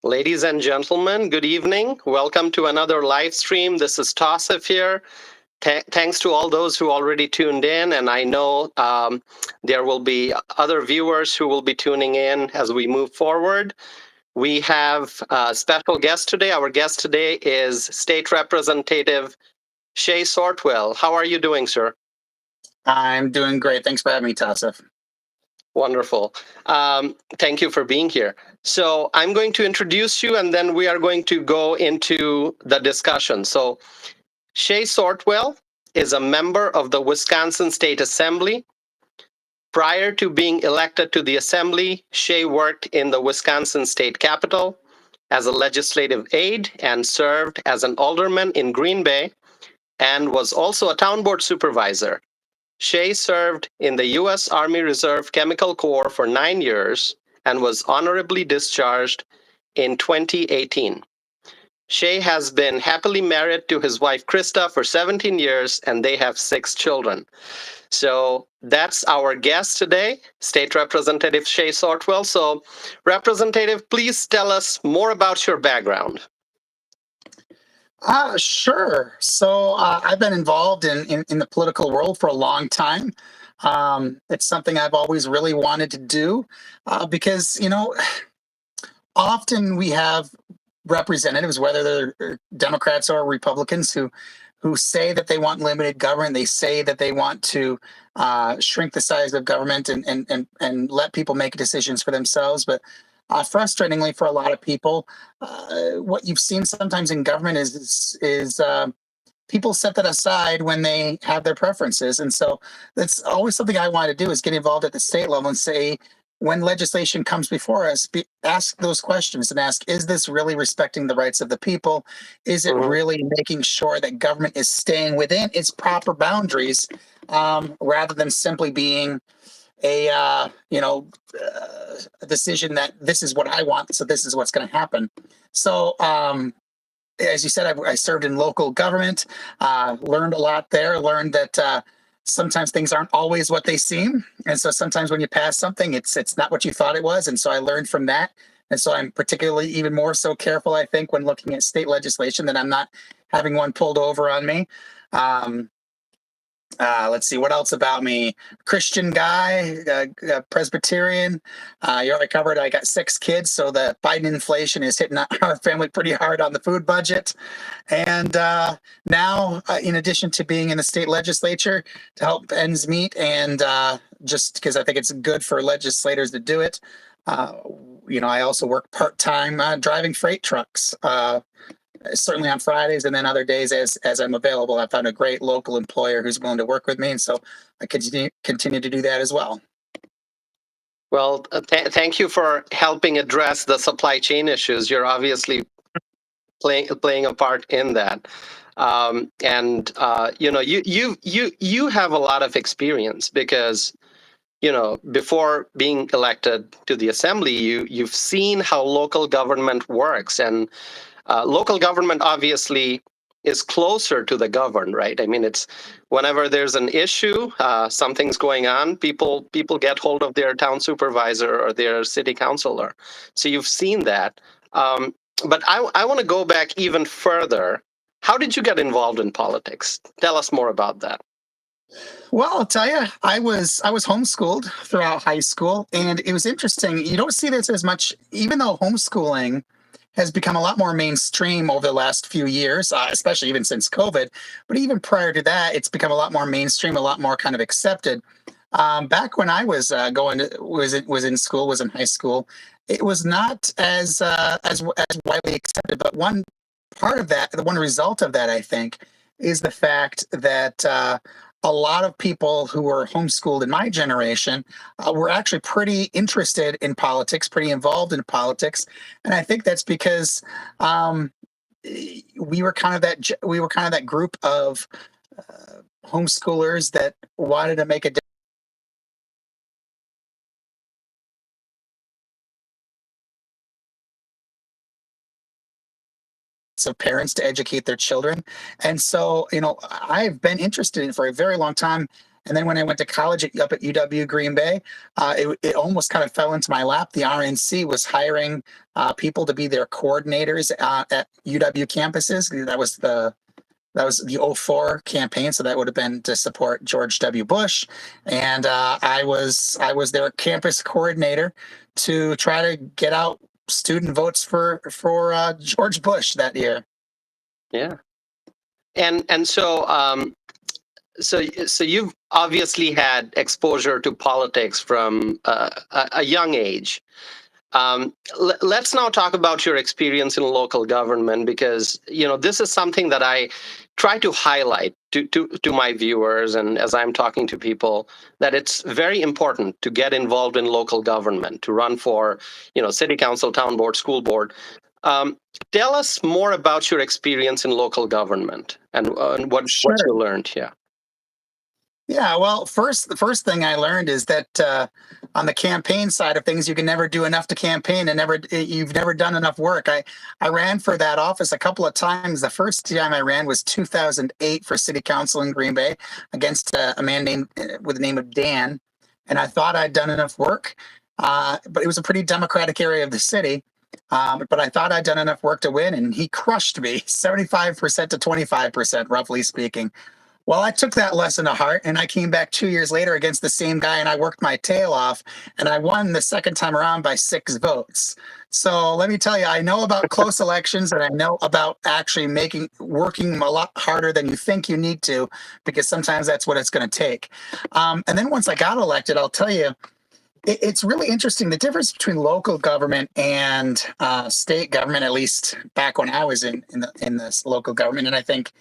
Ladies and gentlemen, good evening. Welcome to another live stream. This is Tassif here. Thanks to all those who already tuned in, and I know there will be other viewers who will be tuning in as we move forward. We have a special guest today. Our guest today is State Representative Shae Sortwell. How are you doing, sir? I'm doing great. Thanks for having me, Tassif. Wonderful. Thank you for being here. So I'm going to introduce you, and then we are going to go into the discussion. So Shae Sortwell is a member of the Wisconsin State Assembly. Prior to being elected to the Assembly, Shae worked in the Wisconsin State Capitol as a legislative aide and served as an alderman in Green Bay and was also a town board supervisor. Shae served in the U.S. Army Reserve Chemical Corps for 9 years and was honorably discharged in 2018. Shae has been happily married to his wife Krista for 17 years, and they have 6 children. So that's our guest today, State Representative Shae Sortwell. So, Representative, please tell us more about your background. Sure. So I've been involved in the political world for a long time. It's something I've always really wanted to do because, often we have representatives, whether they're Democrats or Republicans, who say that they want limited government. They say that they want to shrink the size of government and let people make decisions for themselves. But frustratingly for a lot of people, what you've seen sometimes in government is people set that aside when they have their preferences. And so that's always something I want to do, is get involved at the state level and say, when legislation comes before us, ask those questions and ask, is this really respecting the rights of the people? Is it really making sure that government is staying within its proper boundaries, rather than simply being a decision that this is what I want, so this is what's going to happen. So as you said, I served in local government, learned a lot there, learned that sometimes things aren't always what they seem. And so sometimes when you pass something, it's not what you thought it was. And so I learned from that. And so I'm particularly even more so careful, I think, when looking at state legislation, that I'm not having one pulled over on me. Let's see, what else about me? Christian guy, Presbyterian. You already covered, I got 6 kids, so the Biden inflation is hitting our family pretty hard on the food budget. And now, in addition to being in the state legislature to help ends meet, and just because I think it's good for legislators to do it, I also work part-time driving freight trucks. Certainly on Fridays, and then other days as I'm available. I found a great local employer who's willing to work with me, and so I continue to do that as well. Well, thank you for helping address the supply chain issues. You're obviously playing a part in that, you have a lot of experience because before being elected to the assembly, you've seen how local government works, and local government obviously is closer to the governed, right? I mean, it's whenever there's an issue, something's going on, people get hold of their town supervisor or their city councilor. So you've seen that. But I want to go back even further. How did you get involved in politics? Tell us more about that. Well, I'll tell you, I was homeschooled throughout high school, and it was interesting. You don't see this as much, even though homeschooling has become a lot more mainstream over the last few years, especially even since COVID. But even prior to that, it's become a lot more mainstream, a lot more kind of accepted. Back when I was was in high school, it was not as widely accepted. But one part of that, the one result of that, I think, is the fact that a lot of people who were homeschooled in my generation were actually pretty interested in politics, pretty involved in politics, and I think that's because we were kind of that group of homeschoolers that wanted to make a difference of parents to educate their children. And so, I've been interested in it for a very long time. And then when I went to college up at UW Green Bay, it almost kind of fell into my lap. The RNC was hiring people to be their coordinators at UW campuses. That was the '04 campaign, so that would have been to support George W. Bush, and I was their campus coordinator to try to get out student votes for George Bush that year. Yeah. And so you've obviously had exposure to politics from a young age. Let's now talk about your experience in local government, because this is something that I try to highlight to my viewers, and as I'm talking to people, that it's very important to get involved in local government, to run for city council, town board, school board. Tell us more about your experience in local government and what you learned. Yeah. Yeah, well, the first thing I learned is that on the campaign side of things, you can never do enough to campaign, and you've never done enough work. I ran for that office a couple of times. The first time I ran was 2008 for city council in Green Bay against a man named with the name of Dan, and I thought I'd done enough work, but it was a pretty democratic area of the city. But I thought I'd done enough work to win, and he crushed me 75% to 25%, roughly speaking. Well, I took that lesson to heart, and I came back 2 years later against the same guy, and I worked my tail off, and I won the second time around by 6 votes. So let me tell you, I know about close elections, and I know about actually working a lot harder than you think you need to, because sometimes that's what it's going to take. And then once I got elected, I'll tell you, it's really interesting. The difference between local government and state government, at least back when I was in this local government, and I think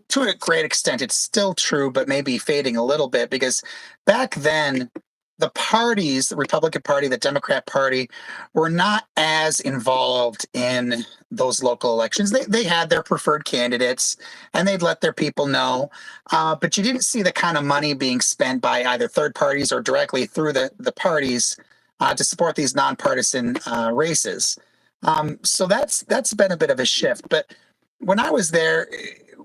to a great extent, it's still true, but maybe fading a little bit, because back then, the parties, the Republican Party, the Democrat Party, were not as involved in those local elections. They had their preferred candidates, and they'd let their people know, but you didn't see the kind of money being spent by either third parties or directly through the parties to support these nonpartisan races. So that's been a bit of a shift. But when I was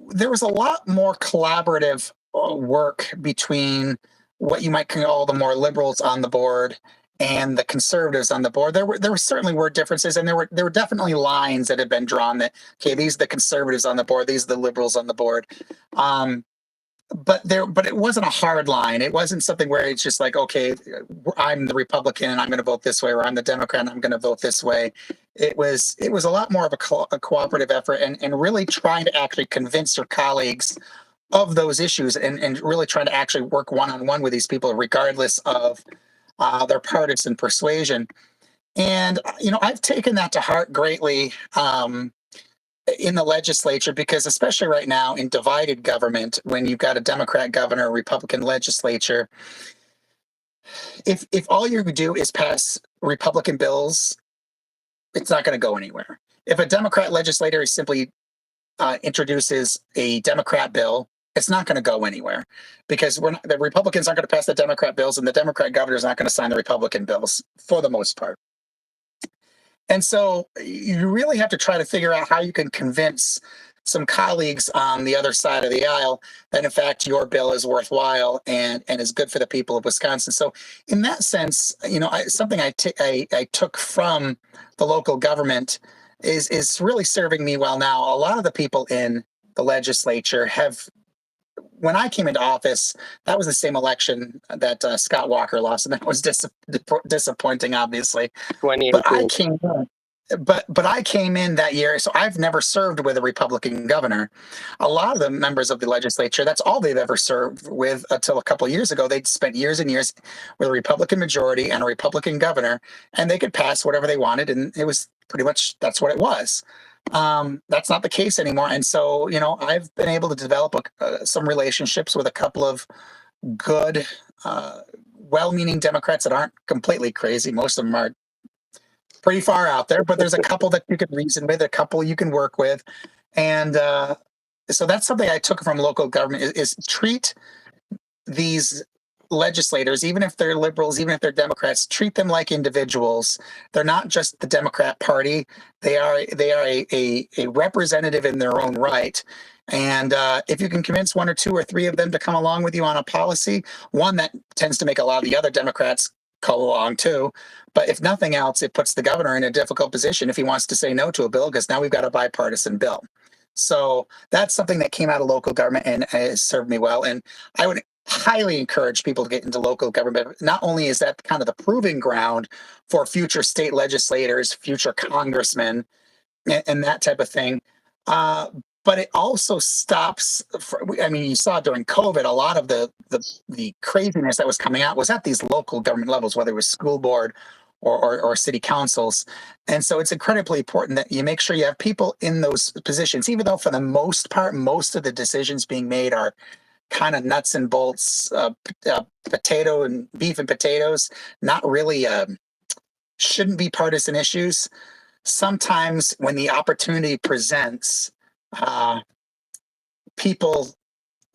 there was a lot more collaborative work between what you might call the more liberals on the board and the conservatives on the board. There certainly were differences, and there were definitely lines that had been drawn that, okay, these are the conservatives on the board, these are the liberals on the board. But it wasn't a hard line. It wasn't something where it's just like, okay, I'm the Republican and I'm going to vote this way, or I'm the Democrat and I'm going to vote this way. It was a lot more of a cooperative effort, and really trying to actually convince your colleagues of those issues, and really trying to actually work one-on-one with these people, regardless of their partisan persuasion. And I've taken that to heart greatly. In the legislature, because especially right now in divided government, when you've got a Democrat governor, a Republican legislature, if all you do is pass Republican bills, it's not going to go anywhere. If a Democrat legislator simply introduces a Democrat bill, it's not going to go anywhere, because the Republicans aren't going to pass the Democrat bills, and the Democrat governor is not going to sign the Republican bills for the most part. And so you really have to try to figure out how you can convince some colleagues on the other side of the aisle that, in fact, your bill is worthwhile and is good for the people of Wisconsin. So in that sense, something I took from the local government is really serving me well now. A lot of the people in the legislature when I came into office, that was the same election that Scott Walker lost, and that was disappointing, obviously. But I came in, but I came in that year, so I've never served with a Republican governor. A lot of the members of the legislature, that's all they've ever served with until a couple of years ago. They'd spent years and years with a Republican majority and a Republican governor, and they could pass whatever they wanted, and it was pretty much that's what it was. That's not the case anymore. And so, I've been able to develop some relationships with a couple of good, well-meaning Democrats that aren't completely crazy. Most of them are pretty far out there, but there's a couple that you can reason with, a couple you can work with. And so that's something I took from local government is treat these legislators, even if they're liberals, even if they're Democrats, treat them like individuals. They're not just the Democrat Party. They are a representative in their own right. And if you can convince one or two or three of them to come along with you on a policy, one that tends to make a lot of the other Democrats go along too. But if nothing else, it puts the governor in a difficult position if he wants to say no to a bill, because now we've got a bipartisan bill. So that's something that came out of local government and has served me well. And I would highly encourage people to get into local government. Not only is that kind of the proving ground for future state legislators, future congressmen, and that type of thing. Uh, but it also stops. I mean, you saw during COVID, a lot of the craziness that was coming out was at these local government levels, whether it was school board or city councils. And so it's incredibly important that you make sure you have people in those positions, even though for the most part, most of the decisions being made are kind of nuts and bolts, potato and beef and potatoes, not really shouldn't be partisan issues. Sometimes when the opportunity presents, uh, people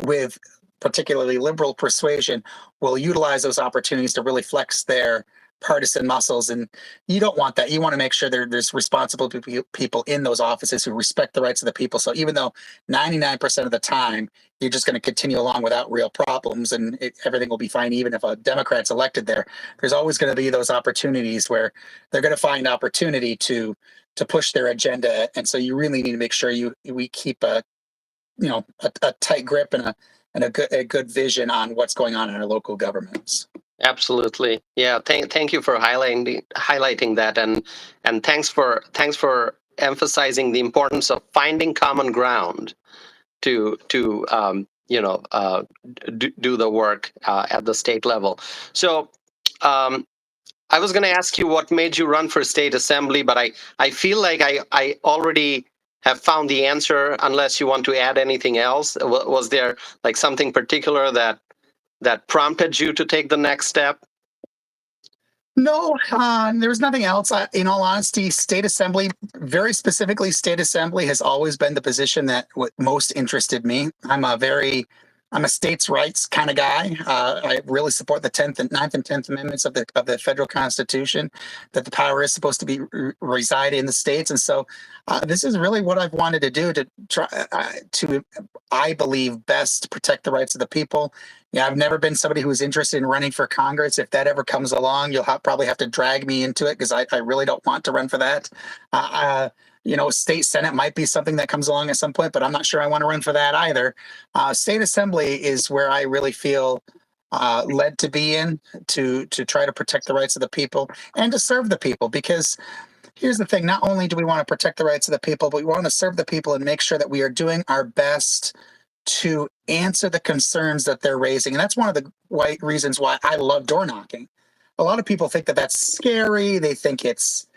with particularly liberal persuasion will utilize those opportunities to really flex their partisan muscles. And you don't want that. You want to make sure there's responsible people in those offices who respect the rights of the people. So even though 99% of the time you're just going to continue along without real problems and everything will be fine, even if a Democrat's elected there, there's always going to be those opportunities where they're going to find opportunity to push their agenda. And so you really need to make sure we keep a tight grip and a good vision on what's going on in our local governments. Absolutely. Yeah. Thank you for highlighting that, and thanks for emphasizing the importance of finding common ground to do the work at the state level. So I was going to ask you what made you run for state assembly, but I feel like I already have found the answer, unless you want to add anything else. Was there like something particular that prompted you to take the next step? No, there was nothing else. In all honesty, state assembly, very specifically, state assembly has always been the position that what most interested me. I'm a states' rights kind of guy. I really support the 10th and 9th and 10th Amendments of the federal Constitution, that the power is supposed to be reside in the states. And so this is really what I've wanted to do to try to, I believe, best protect the rights of the people. Yeah, I've never been somebody who was interested in running for Congress. If that ever comes along, you'll probably have to drag me into it because I really don't want to run for that. State Senate might be something that comes along at some point, but I'm not sure I want to run for that either. State Assembly is where I really feel led to be in to try to protect the rights of the people and to serve the people. Because here's the thing: not only do we want to protect the rights of the people, but we want to serve the people and make sure that we are doing our best to answer the concerns that they're raising. And that's one of the reasons why I love door knocking. A lot of people think that that's scary. They think it's,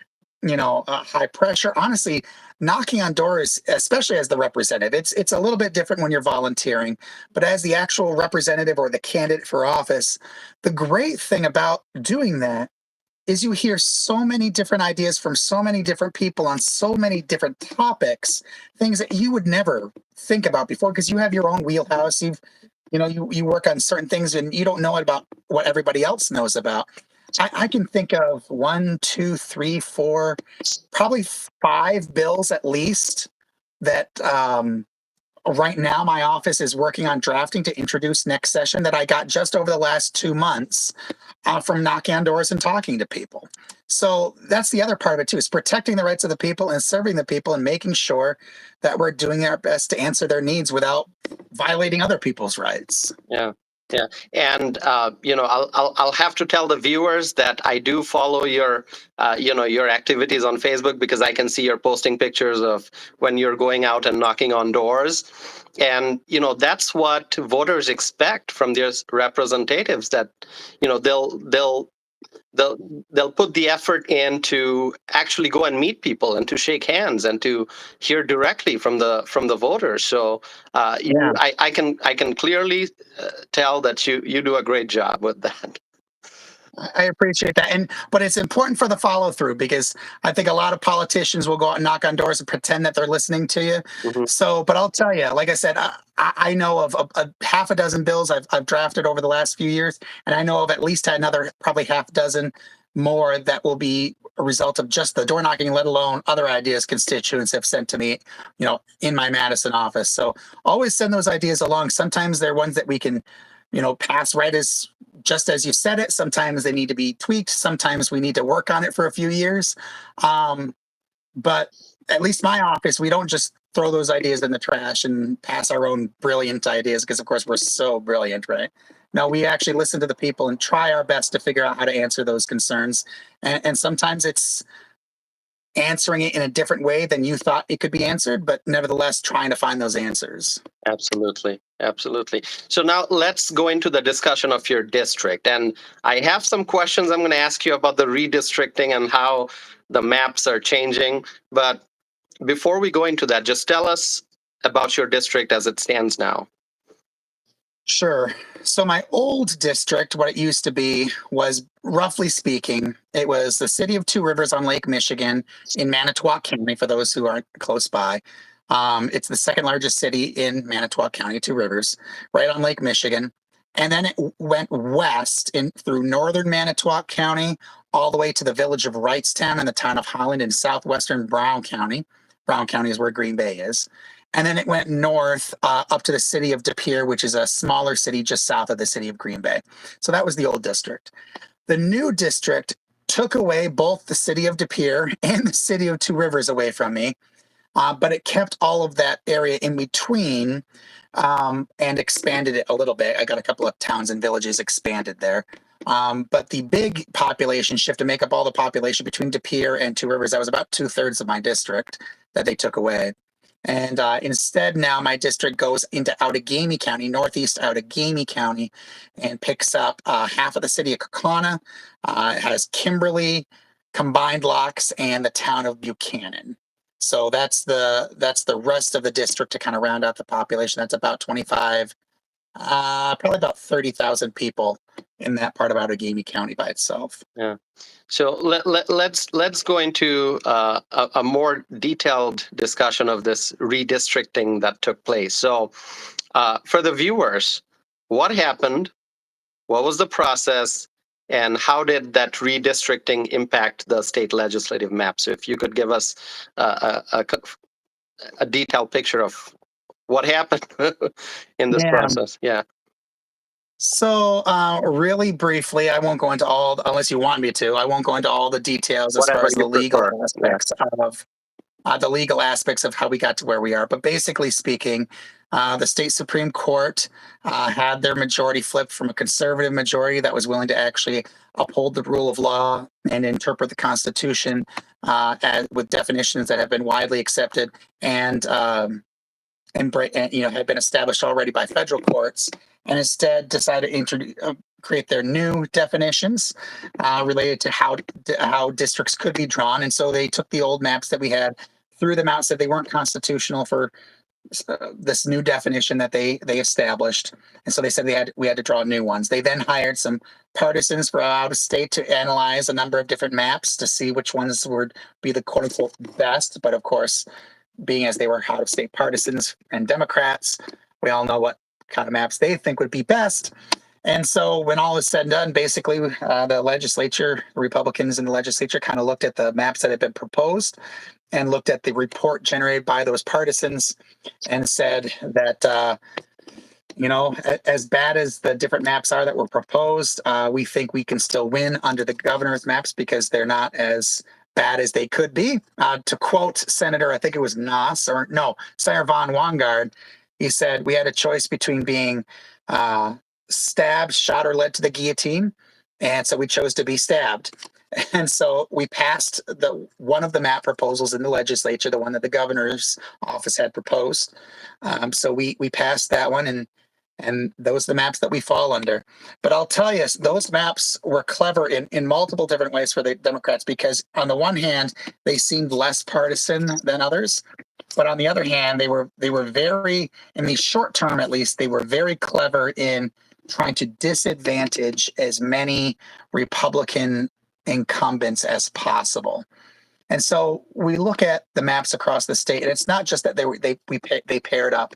high pressure. Honestly, knocking on doors, especially as the representative, it's a little bit different when you're volunteering. But as the actual representative or the candidate for office, the great thing about doing that is you hear so many different ideas from so many different people on so many different topics, things that you would never think about before because you have your own wheelhouse. You work on certain things and you don't know about what everybody else knows about. I can think of one, two, three, four, probably five bills at least that right now my office is working on drafting to introduce next session that I got just over the last 2 months from knocking on doors and talking to people. So that's the other part of it too, is protecting the rights of the people and serving the people and making sure that we're doing our best to answer their needs without violating other people's rights. Yeah. Yeah, and I'll have to tell the viewers that I do follow your your activities on Facebook, because I can see you're posting pictures of when you're going out and knocking on doors, and that's what voters expect from their representatives, that they'll put the effort in to actually go and meet people and to shake hands and to hear directly from the voters. So Yeah. I can clearly tell that you do a great job with that. I appreciate that. But it's important for the follow through because I think a lot of politicians will go out and knock on doors and pretend that they're listening to you. Mhm. So, but I'll tell you, like I said, I know of a half a dozen bills I've drafted over the last few years, and I know of at least another probably half dozen more that will be a result of just the door knocking, let alone other ideas constituents have sent to me, in my Madison office. So always send those ideas along. Sometimes they're ones that we can, pass right as just as you said it. Sometimes they need to be tweaked. Sometimes we need to work on it for a few years. Um, but at least my office, we don't just throw those ideas in the trash and pass our own brilliant ideas because, of course, we're so brilliant, right? No, we actually listen to the people and try our best to figure out how to answer those concerns. And sometimes it's answering it in a different way than you thought it could be answered, but nevertheless trying to find those answers. Absolutely. Absolutely. So now let's go into the discussion of your district. And I have some questions I'm going to ask you about the redistricting and how the maps are changing. But before we go into that, just tell us about your district as it stands now. Sure. So my old district, what it used to be, was roughly speaking, it was the city of Two Rivers on Lake Michigan in Manitowoc County, for those who aren't close by. It's the second largest city in Manitowoc County, Two Rivers, right on Lake Michigan. And then it went west in through northern Manitowoc County, all the way to the village of Wrightstown and the town of Holland in southwestern Brown County. Brown County is where Green Bay is. And then it went north up to the city of De Pere, which is a smaller city just south of the city of Green Bay. So that was the old district. The new district took away both the city of De Pere and the city of Two Rivers away from me, but it kept all of that area in between and expanded it a little bit. I got a couple of towns and villages expanded there. But the big population shift to make up all the population between De Pere and Two Rivers, that was about 2/3 of my district that they took away. And instead, now my district goes into Outagamie County, northeast Outagamie County, and picks up half of the city of Kaukauna. It has Kimberly, Combined Locks, and the town of Buchanan. So that's the rest of the district to kind of round out the population. That's about 25, probably about 30,000 people in that part of Outagamie County by itself. Yeah. So let's go into a more detailed discussion of this redistricting that took place. So for the viewers, what happened? What was the process? And how did that redistricting impact the state legislative map? So if you could give us a detailed picture of what happened in this Yeah. process. Yeah. So, really briefly, I won't go into all, unless you want me to. I won't go into all the details as far Whatever as you the legal prefer. aspects of how we got to where we are. But basically speaking, the state Supreme Court had their majority flipped from a conservative majority that was willing to actually uphold the rule of law and interpret the Constitution with definitions that have been widely accepted and had been established already by federal courts, and instead decided to create their new definitions related to how districts could be drawn. And so they took the old maps that we had, threw them out, said they weren't constitutional for this new definition that they established, and so they said we had to draw new ones. They then hired some partisans from out of state to analyze a number of different maps to see which ones would be the quote unquote best. But of course, being as they were out of state partisans and Democrats, we all know what kind of maps they think would be best. And so when all is said and done, basically the legislature, Republicans in the legislature kind of looked at the maps that had been proposed and looked at the report generated by those partisans and said that, as bad as the different maps are that were proposed, we think we can still win under the governor's maps because they're not as bad as they could be. To quote Senator, I think it was Senator Von Wangard, he said, we had a choice between being stabbed, shot, or led to the guillotine. And so we chose to be stabbed. And so we passed one of the map proposals in the legislature, the one that the governor's office had proposed. So we passed that one, and those are the maps that we fall under. But I'll tell you, those maps were clever in multiple different ways for the Democrats, because on the one hand, they seemed less partisan than others. But on the other hand, they were very, in the short term at least, they were very clever in trying to disadvantage as many Republican incumbents as possible. And so we look at the maps across the state, and it's not just that they paired up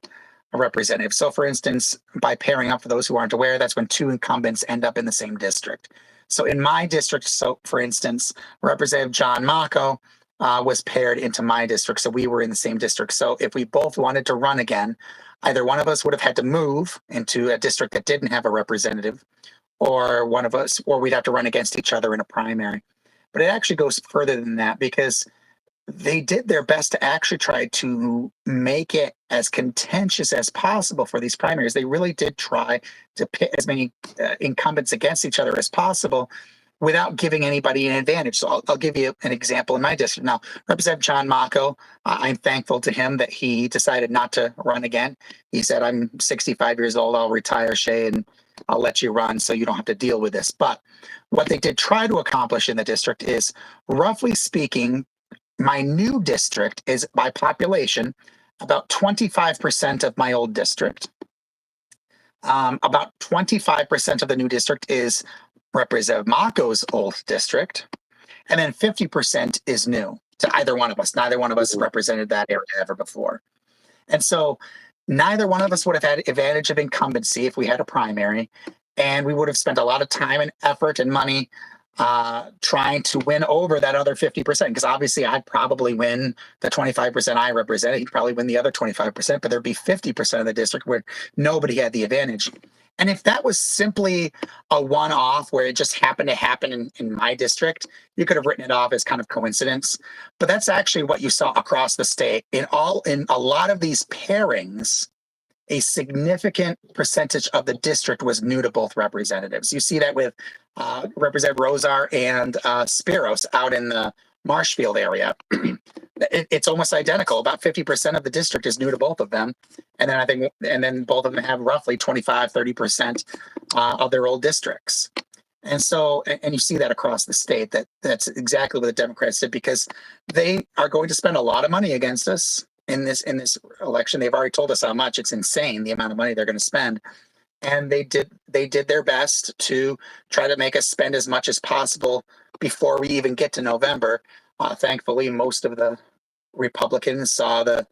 a representative. So, for instance, by pairing up, for those who aren't aware, that's when two incumbents end up in the same district. So, in my district, so for instance, Representative John Mako was paired into my district, so we were in the same district. So, if we both wanted to run again, either one of us would have had to move into a district that didn't have a representative, or one of us, or we'd have to run against each other in a primary. But it actually goes further than that, because they did their best to actually try to make it as contentious as possible for these primaries. They really did try to pit as many incumbents against each other as possible without giving anybody an advantage. So I'll give you an example in my district. Now, Representative John Mako, I'm thankful to him that he decided not to run again. He said, I'm 65 years old, I'll retire, Shae, and I'll let you run so you don't have to deal with this. But what they did try to accomplish in the district is, roughly speaking, my new district is, by population, about 25% of my old district. About 25% of the new district is Representative Mako's old district. And then 50% is new to either one of us. Neither one of us represented that area ever before. And so neither one of us would have had advantage of incumbency if we had a primary. And we would have spent a lot of time and effort and money trying to win over that other 50%. Because obviously I'd probably win the 25% I represented. He'd probably win the other 25%, but there'd be 50% of the district where nobody had the advantage. And if that was simply a one-off where it just happened to happen in my district, you could have written it off as kind of coincidence. But that's actually what you saw across the state. In a lot of these pairings, a significant percentage of the district was new to both representatives. You see that with Representative Rosar and Spiros out in the Marshfield area. It's almost identical. About 50% of the district is new to both of them. And then both of them have roughly 25-30% of their old districts. And so, and you see that across the state, that's exactly what the Democrats did, because they are going to spend a lot of money against us in this election. They've already told us how much. It's insane, the amount of money they're going to spend. And they did their best to try to make us spend as much as possible before we even get to November. Thankfully, most of the Republicans saw the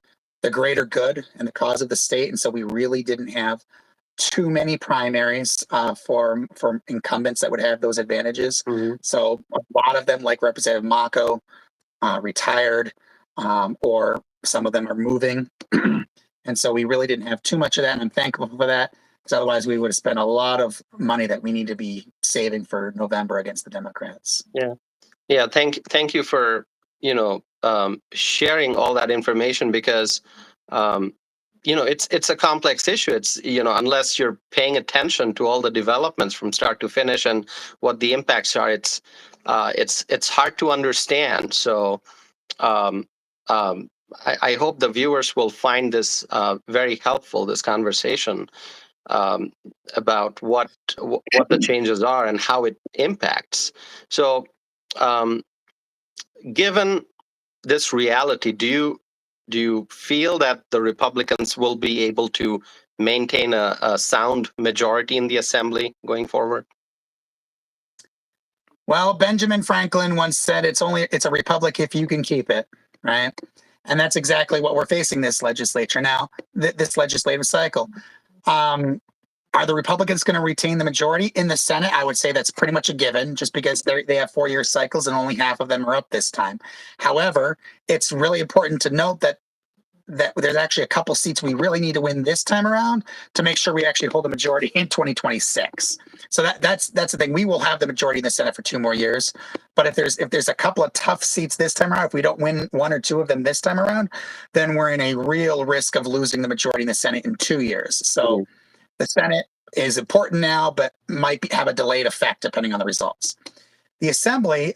greater good and the cause of the state, and so we really didn't have too many primaries for incumbents that would have those advantages. Mm-hmm. So a lot of them, like Representative Mako, retired, or some of them are moving. And so we really didn't have too much of that, and I'm thankful for that, because otherwise we would have spent a lot of money that we need to be saving for November against the Democrats. Yeah. Thank you for sharing all that information, because it's a complex issue. It's unless you're paying attention to all the developments from start to finish and what the impacts are, it's hard to understand. So I hope the viewers will find this very helpful, this conversation about what the changes are and how it impacts. So given this reality, do you feel that the Republicans will be able to maintain a sound majority in the Assembly going forward? Well, Benjamin Franklin once said, it's a republic if you can keep it, right? And that's exactly what we're facing this legislature now, this legislative cycle. Are the Republicans going to retain the majority in the Senate? I would say that's pretty much a given, just because they have 4-year cycles and only half of them are up this time. However, it's really important to note that there's actually a couple seats we really need to win this time around to make sure we actually hold the majority in 2026. So that's the thing. We will have the majority in the Senate for 2 more years. But if there's a couple of tough seats this time around, if we don't win 1 or 2 of them this time around, then we're in a real risk of losing the majority in the Senate in 2 years. So the Senate is important now, but might have a delayed effect depending on the results. The Assembly,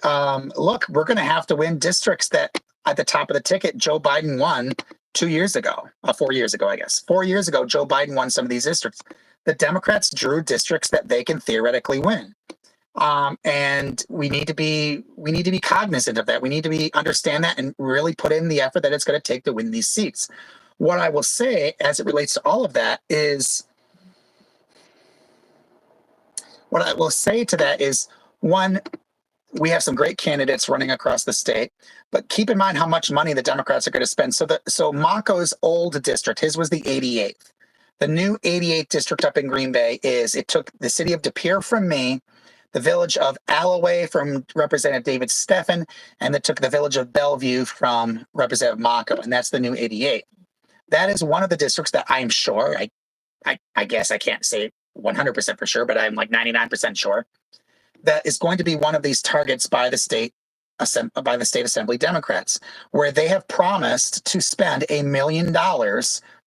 look, we're going to have to win districts that at the top of the ticket, Joe Biden won 2 years ago, 4 years ago, I guess. 4 years ago, Joe Biden won some of these districts. The Democrats drew districts that they can theoretically win. And we need to be cognizant of that. We need to understand that and really put in the effort that it's going to take to win these seats. What I will say as it relates to all of that is, What I will say to that is, one, we have some great candidates running across the state, but keep in mind how much money the Democrats are going to spend. So Mako's old district, his was the 88th. The new 88th district up in Green Bay it took the city of De Pere from me, the village of Alloway from Representative David Steffen, and it took the village of Bellevue from Representative Mako, and that's the new 88th. That is one of the districts that I'm sure, I guess I can't say 100% for sure, but I'm like 99% sure, that is going to be one of these targets by the state assembly Democrats, where they have promised to spend $1 million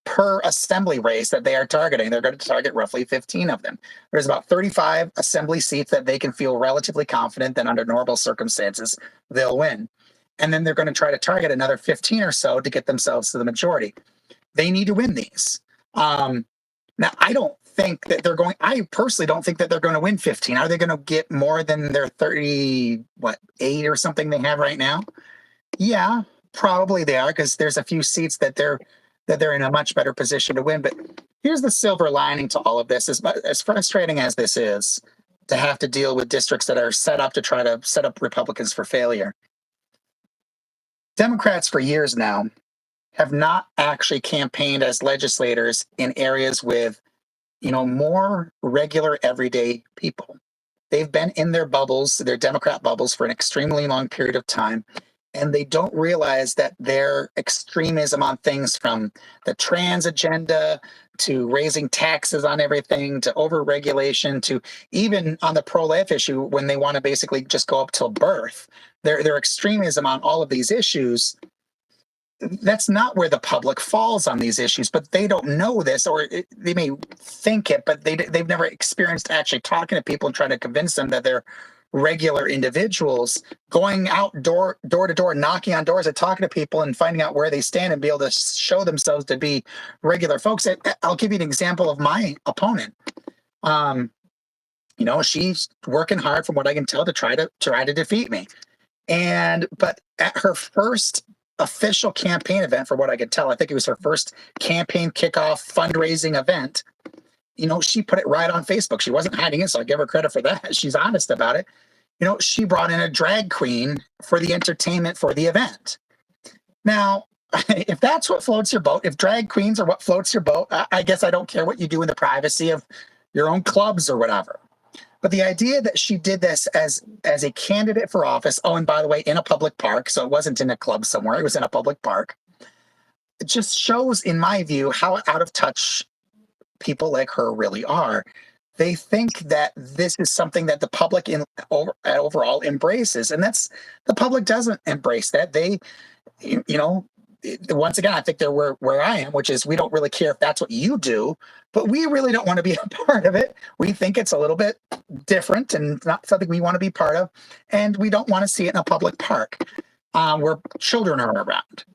per assembly race that they are targeting. They're going to target roughly 15 of them. There's about 35 assembly seats that they can feel relatively confident that under normal circumstances they'll win. And then they're going to try to target another 15 or so to get themselves to the majority. They need to win these. Now, I personally don't think that they're going to win 15. Are they going to get more than their 8 or something they have right now? Yeah, probably they are, because there's a few seats that they're in a much better position to win. But here's the silver lining to all of this. As frustrating as this is, to have to deal with districts that are set up to try to set up Republicans for failure. Democrats for years now have not actually campaigned as legislators in areas with, more regular everyday people. They've been in their bubbles, their Democrat bubbles, for an extremely long period of time. And they don't realize that their extremism on things from the trans agenda to raising taxes on everything to overregulation to even on the pro-life issue, when they want to basically just go up till birth, their extremism on all of these issues, that's not where the public falls on these issues. But they don't know this, or they may think it, but they've never experienced actually talking to people and trying to convince them that they're regular individuals, going out door to door, knocking on doors and talking to people and finding out where they stand and be able to show themselves to be regular folks. I'll give you an example of my opponent. She's working hard, from what I can tell, to try to defeat me. But at her first official campaign event, from what I could tell, I think it was her first campaign kickoff fundraising event, she put it right on Facebook. She wasn't hiding it, so I give her credit for that. She's honest about it. She brought in a drag queen for the entertainment for the event. Now, if that's what floats your boat, if drag queens are what floats your boat, I guess I don't care what you do in the privacy of your own clubs or whatever. But the idea that she did this as a candidate for office, oh, and by the way, in a public park, so it wasn't in a club somewhere, it was in a public park, it just shows, in my view, how out of touch people like her really are. They think that this is something that the public overall embraces, and the public doesn't embrace that. They, once again, I think they're where I am, which is we don't really care if that's what you do, but we really don't want to be a part of it. We think it's a little bit different and not something we want to be part of, and we don't want to see it in a public park where children are around.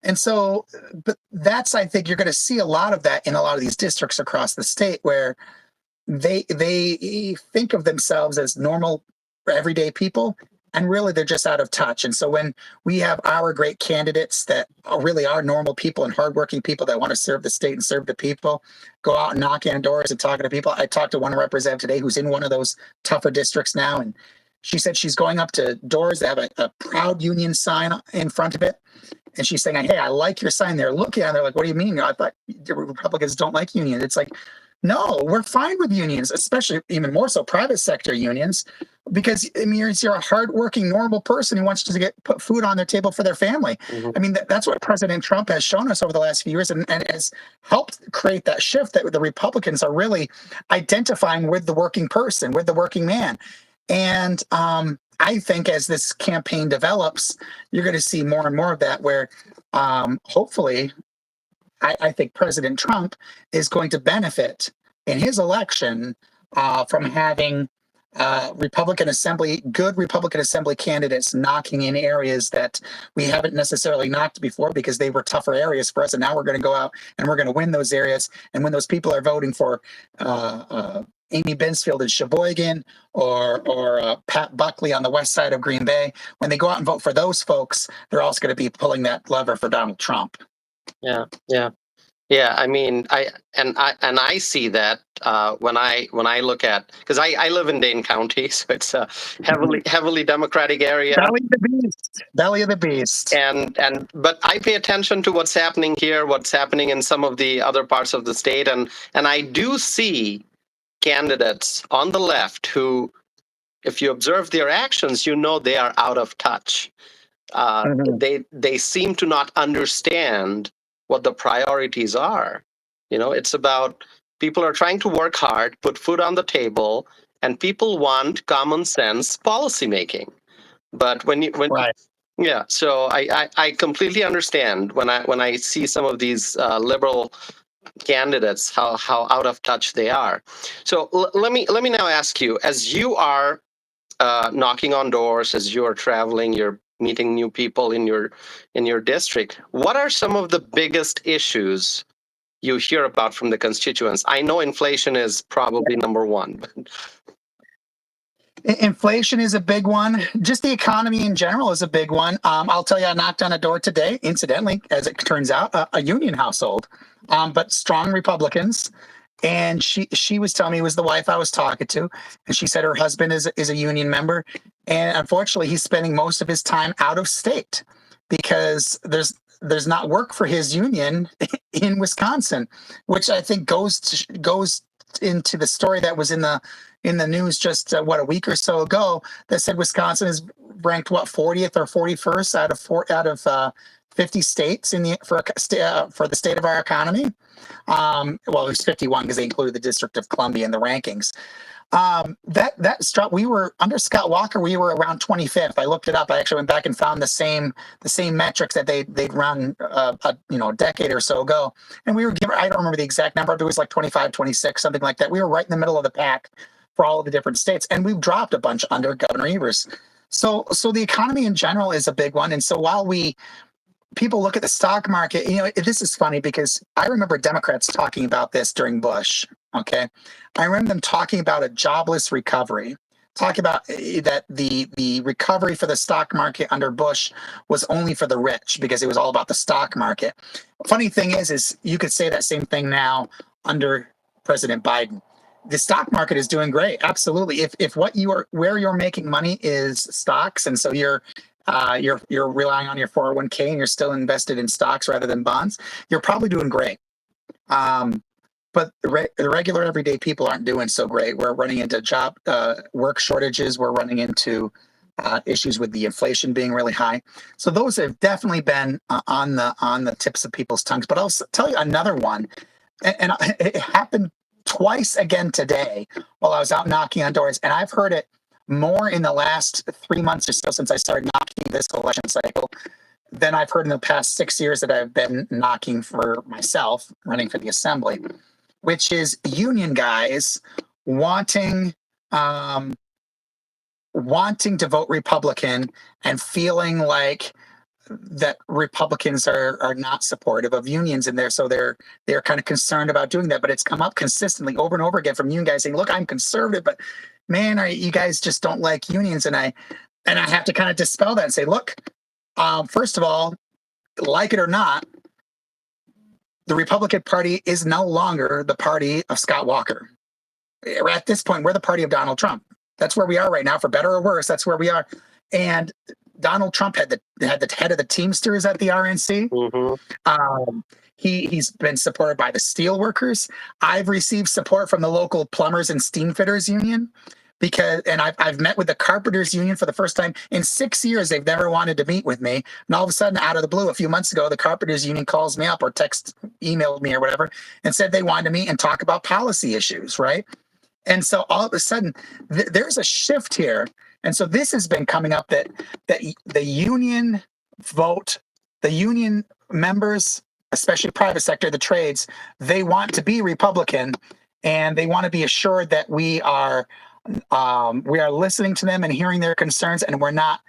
And so, but I think you're going to see a lot of that in a lot of these districts across the state, where they think of themselves as normal, everyday people, and really they're just out of touch. And so when we have our great candidates that really are normal people and hardworking people that want to serve the state and serve the people, go out and knocking on doors and talking to people. I talked to one representative today who's in one of those tougher districts now, and she said she's going up to doors that have a proud union sign in front of it. And she's saying, hey, I like your sign. They're looking at it. They're like, what do you mean? I thought the Republicans don't like unions. It's like, no, we're fine with unions, especially even more so private sector unions, because it means you're a hardworking, normal person who wants to put food on their table for their family. Mm-hmm. I mean, that's what President Trump has shown us over the last few years, and has helped create that shift that the Republicans are really identifying with the working person, with the working man. And I think as this campaign develops, you're going to see more and more of that, where hopefully I think President Trump is going to benefit in his election from having good Republican Assembly candidates knocking in areas that we haven't necessarily knocked before, because they were tougher areas for us. And now we're going to go out and we're going to win those areas. And when those people are voting for Amy Bensfield in Sheboygan or Pat Buckley on the west side of Green Bay, when they go out and vote for those folks, they're also going to be pulling that lever for Donald Trump. Yeah. Yeah, I mean, I see that when I look at, because I live in Dane County, so it's a heavily Democratic area, Belly of the beast. Belly of the beast. and but I pay attention to what's happening here, what's happening in some of the other parts of the state, and I do see candidates on the left who, if you observe their actions, you know they are out of touch. Mhm. They seem to not understand what the priorities are. You know, it's about people are trying to work hard, put food on the table, and people want common sense policymaking. But when Right. yeah, so I completely understand when I see some of these liberal candidates how out of touch they are. So let me now ask you, as you are knocking on doors, as you are traveling, you're meeting new people in your district, what are some of the biggest issues you hear about from the constituents? I know inflation is probably number one, but Inflation is a big one. Just the economy in general is a big one. I'll tell you, I knocked on a door today, incidentally, as it turns out, a union household, but strong Republicans. And she was telling me, it was the wife I was talking to, and she said her husband is a union member, and unfortunately, he's spending most of his time out of state because there's not work for his union in Wisconsin, which I think goes into the story that was in the news just a week or so ago, that said Wisconsin is ranked 40th or 41st out of 50 states in the for the state of our economy. Well, there's 51 because they included the District of Columbia in the rankings. That struck. We were under Scott Walker. We were around 25th. I looked it up. I actually went back and found the same metrics that they'd run a decade or so ago. And we were given, I don't remember the exact number, but it was like 25, 26, something like that. We were right in the middle of the pack for all of the different states, and we've dropped a bunch under Governor Evers. So the economy in general is a big one. And so while people look at the stock market, this is funny because I remember Democrats talking about this during Bush. Okay. I remember them talking about a jobless recovery, talking about that the recovery for the stock market under Bush was only for the rich because it was all about the stock market. Funny thing is you could say that same thing now under President Biden. The stock market is doing great. Absolutely. If where you're making money is stocks, and so you're relying on your 401k and you're still invested in stocks rather than bonds, you're probably doing great. But the regular everyday people aren't doing so great. We're running into work shortages. We're running into issues with the inflation being really high. So those have definitely been on the tips of people's tongues. But I'll tell you another one, and it happened twice again today while I was out knocking on doors, and I've heard it more in the last 3 months or so since I started knocking this election cycle than I've heard in the past 6 years that I've been knocking for myself, running for the assembly, which is union guys wanting wanting to vote Republican and feeling like that Republicans are not supportive of unions in there, so they're kind of concerned about doing that. But it's come up consistently over and over again from union guys saying, "Look, I'm conservative, but man, you guys just don't like unions." And I have to kind of dispel that and say, "Look, first of all, like it or not, the Republican Party is no longer the party of Scott Walker. At this point, we're the party of Donald Trump. That's where we are right now, for better or worse. That's where we are." And Donald Trump had the head of the Teamsters at the RNC. mm-hmm. He's been supported by the steel workers. I've received support from the local plumbers and steam fitters union and I've met with the carpenters union for the first time in 6 years. They've never wanted to meet with me, and all of a sudden, out of the blue, a few months ago, the carpenters union calls me up or emailed me or whatever, and said they wanted to meet and talk about policy issues, right? And so all of a sudden, there's a shift here. And so this has been coming up that the union vote, the union members, especially private sector, the trades, they want to be Republican, and they want to be assured that we are listening to them and hearing their concerns, and we're not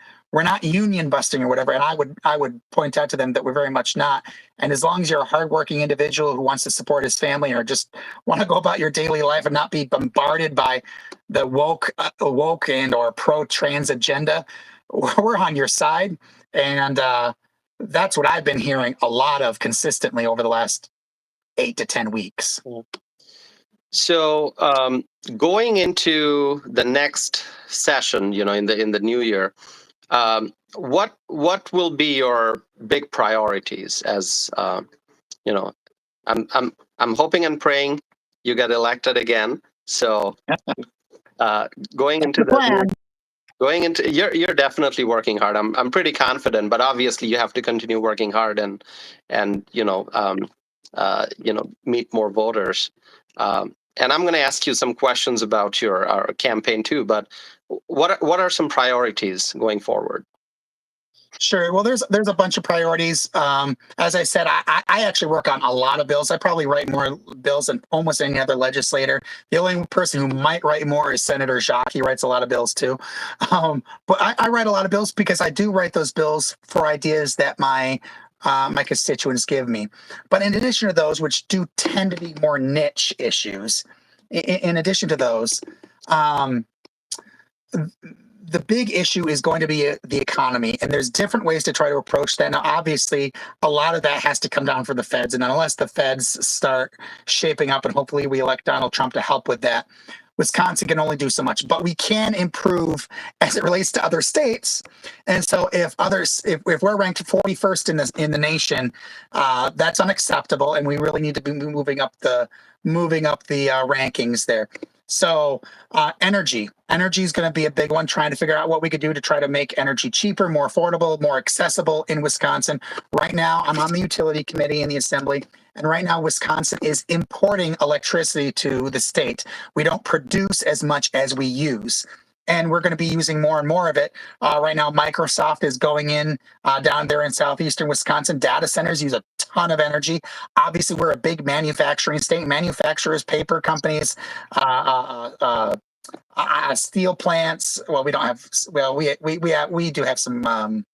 union busting or whatever. And I would point out to them that we're very much not. And as long as you're a hardworking individual who wants to support his family or just want to go about your daily life and not be bombarded by the woke and or pro-trans agenda, we're on your side. And that's what I've been hearing a lot of consistently over the last 8 to 10 weeks. So going into the next session, in the new year, what will be your big priorities? As you know, I'm hoping and praying you get elected again. So going into The plan. you're definitely working hard. I'm pretty confident, but obviously you have to continue working hard and meet more voters. And I'm going to ask you some questions about your campaign too. But what are some priorities going forward? Sure. Well, there's a bunch of priorities. As I said, I actually work on a lot of bills. I probably write more bills than almost any other legislator. The only person who might write more is Senator Jacques. He writes a lot of bills too. But I write a lot of bills because I do write those bills for ideas that my constituents give me. But in addition to those, which do tend to be more niche issues, in addition to those, um, the big issue is going to be the economy, and there's different ways to try to approach that. Now, obviously, a lot of that has to come down from the feds, and unless the feds start shaping up, and hopefully we elect Donald Trump to help with that, Wisconsin can only do so much. But we can improve as it relates to other states. And so, if we're ranked 41st in the nation, that's unacceptable, and we really need to be moving up the rankings there. So energy is going to be a big one, trying to figure out what we could do to try to make energy cheaper, more affordable, more accessible in Wisconsin. Right now, I'm on the utility committee in the assembly, and right now Wisconsin is importing electricity to the state. We don't produce as much as we use, and we're going to be using more and more of it. Right now, Microsoft is going in down there in southeastern Wisconsin. Data centers use a ton of energy. Obviously, we're a big manufacturing state. Manufacturers, paper companies, steel plants. Well, we don't have. Well, we do have some.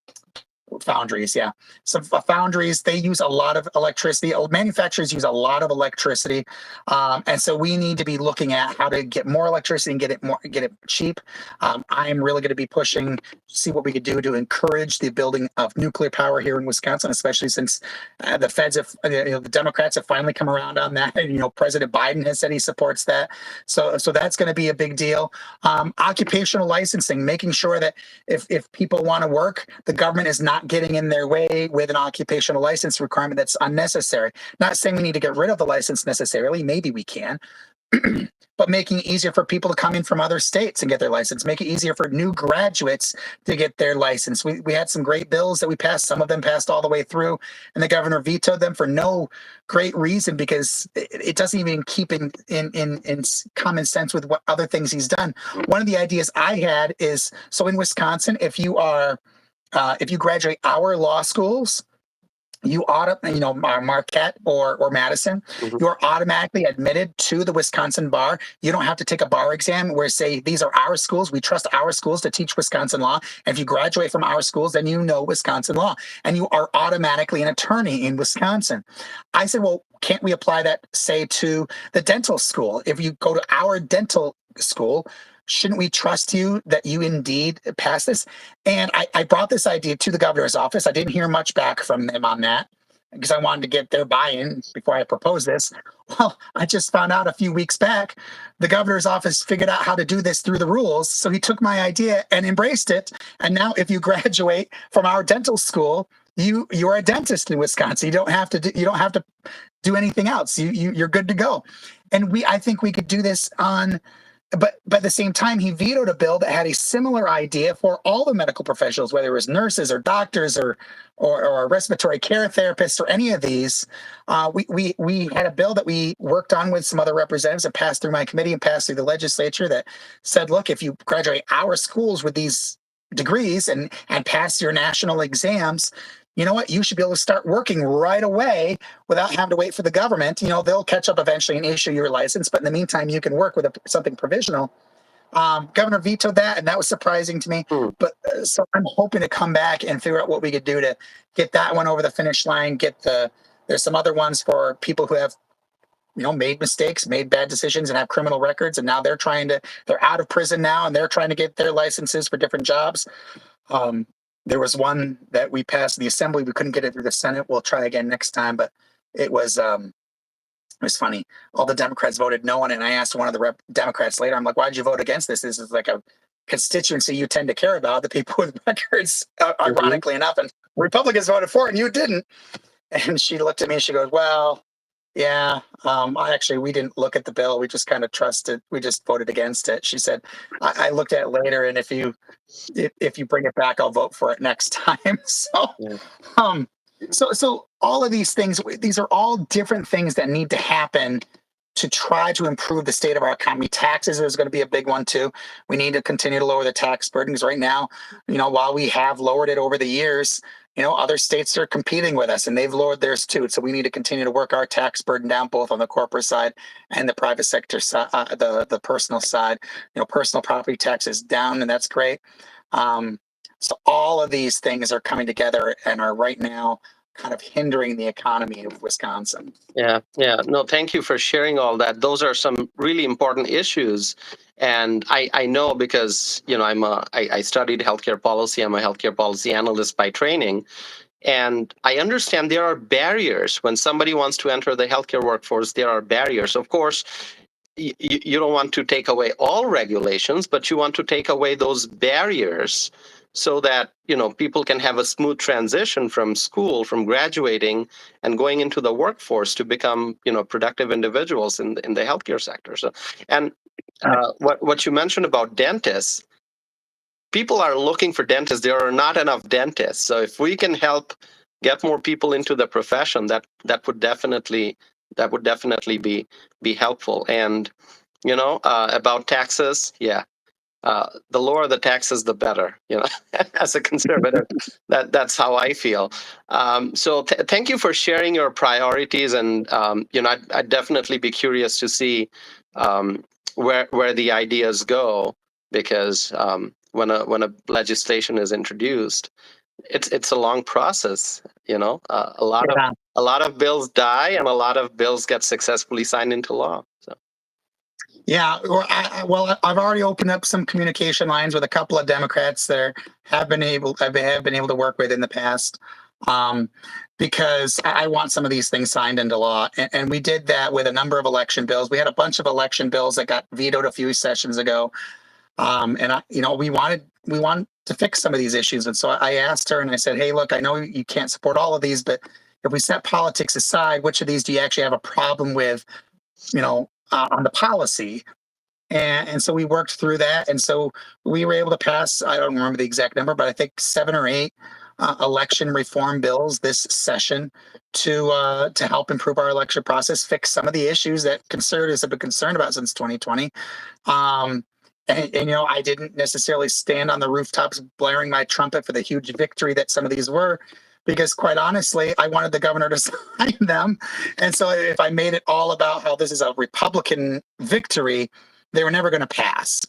Foundries, yeah. Some foundries, they use a lot of electricity. Manufacturers use a lot of electricity, and so we need to be looking at how to get more electricity and get it cheap. I am really going to be pushing, see what we could do to encourage the building of nuclear power here in Wisconsin, especially since the feds have, the Democrats have finally come around on that. And, President Biden has said he supports that. So that's going to be a big deal. Occupational licensing, making sure that if people want to work, the government is not getting in their way with an occupational license requirement that's unnecessary. Not saying we need to get rid of the license necessarily. Maybe we can. But making it easier for people to come in from other states and get their license, make it easier for new graduates to get their license. We had some great bills that we passed. Some of them passed all the way through, and the governor vetoed them for no great reason, because it doesn't even keep in common sense with what other things he's done. One of the ideas I had is, so in Wisconsin, if you graduate our law schools, you Marquette or Madison, Mhm. you're automatically admitted to the Wisconsin bar. You don't have to take a bar exam where say these are our schools. We trust our schools to teach Wisconsin law. And if you graduate from our schools, then you know Wisconsin law, and you are automatically an attorney in Wisconsin. I said, well, can't we apply that, say, to the dental school? If you go to our dental school, shouldn't we trust you that you indeed pass this? And I brought this idea to the governor's office. I didn't hear much back from them on that, because I wanted to get their buy-in before I proposed this. Well, I just found out a few weeks back, the governor's office figured out how to do this through the rules. So he took my idea and embraced it. And now if you graduate from our dental school, you're a dentist in Wisconsin. You don't have to do anything else. You're good to go. And I think we could do this on. But at the same time, he vetoed a bill that had a similar idea for all the medical professionals, whether it was nurses or doctors or respiratory care therapists or any of these. We had a bill that we worked on with some other representatives that passed through my committee and passed through the legislature that said, look, if you graduate our schools with these degrees and pass your national exams, you know what? You should be able to start working right away without having to wait for the government. They'll catch up eventually and issue your license, but in the meantime, you can work with something provisional. Governor vetoed that, and that was surprising to me. But so I'm hoping to come back and figure out what we could do to get that one over the finish line. There's some other ones for people who have made mistakes, made bad decisions, and have criminal records, and now they're out of prison now, and they're trying to get their licenses for different jobs. There was one that we passed in the assembly. We couldn't get it through the Senate. We'll try again next time, but it was It was funny. All the Democrats voted no on it. And I asked one of the Democrats later, I'm like, why'd you vote against this? This is like a constituency you tend to care about, the people with records, Mhm. ironically enough. And Republicans voted for it and you didn't. And she looked at me and she goes, well, yeah, we didn't look at the bill. We just kind of trusted. We just voted against it. She said, I looked at it later. And if you bring it back, I'll vote for it next time. Yeah. Um, so all of these things, these are all different things that need to happen to try to improve the state of our economy. Taxes is going to be a big one too. We need to continue to lower the tax burden because right now, while we have lowered it over the years, other states are competing with us and they've lowered theirs too. So we need to continue to work our tax burden down, both on the corporate side and the private sector side, the personal side. Personal property taxes down, and that's great. So all of these things are coming together and are right now kind of hindering the economy of Wisconsin. Yeah, yeah. No, thank you for sharing all that. Those are some really important issues. And I know because, I studied healthcare policy. I'm a healthcare policy analyst by training. And I understand there are barriers when somebody wants to enter the healthcare workforce. There are barriers. Of course, you don't want to take away all regulations, but you want to take away those barriers so that people can have a smooth transition from school, from graduating and going into the workforce to become productive individuals in the healthcare sector. So, and what you mentioned about dentists, people are looking for dentists. There are not enough dentists. So if we can help get more people into the profession, that would definitely be helpful. And about taxes, yeah. The lower the taxes, the better. As a conservative, that's how I feel. So thank you for sharing your priorities, and I'd definitely be curious to see where the ideas go, because when a legislation is introduced, it's a long process. Yeah. A lot of bills die, and a lot of bills get successfully signed into law. So. Yeah, I've already opened up some communication lines with a couple of Democrats that have been able to work with in the past, because I want some of these things signed into law, and we did that with a number of election bills. We had a bunch of election bills that got vetoed a few sessions ago, we wanted to fix some of these issues, and so I asked her and I said, "Hey, look, I know you can't support all of these, but if we set politics aside, which of these do you actually have a problem with?" On the policy. And so we worked through that. And so we were able to pass, I don't remember the exact number, but I think 7 or 8 election reform bills this session to help improve our election process, fix some of the issues that conservatives have been concerned about since 2020. I didn't necessarily stand on the rooftops blaring my trumpet for the huge victory that some of these were, because quite honestly, I wanted the governor to sign them. And so if I made it all about how this is a Republican victory, they were never going to pass.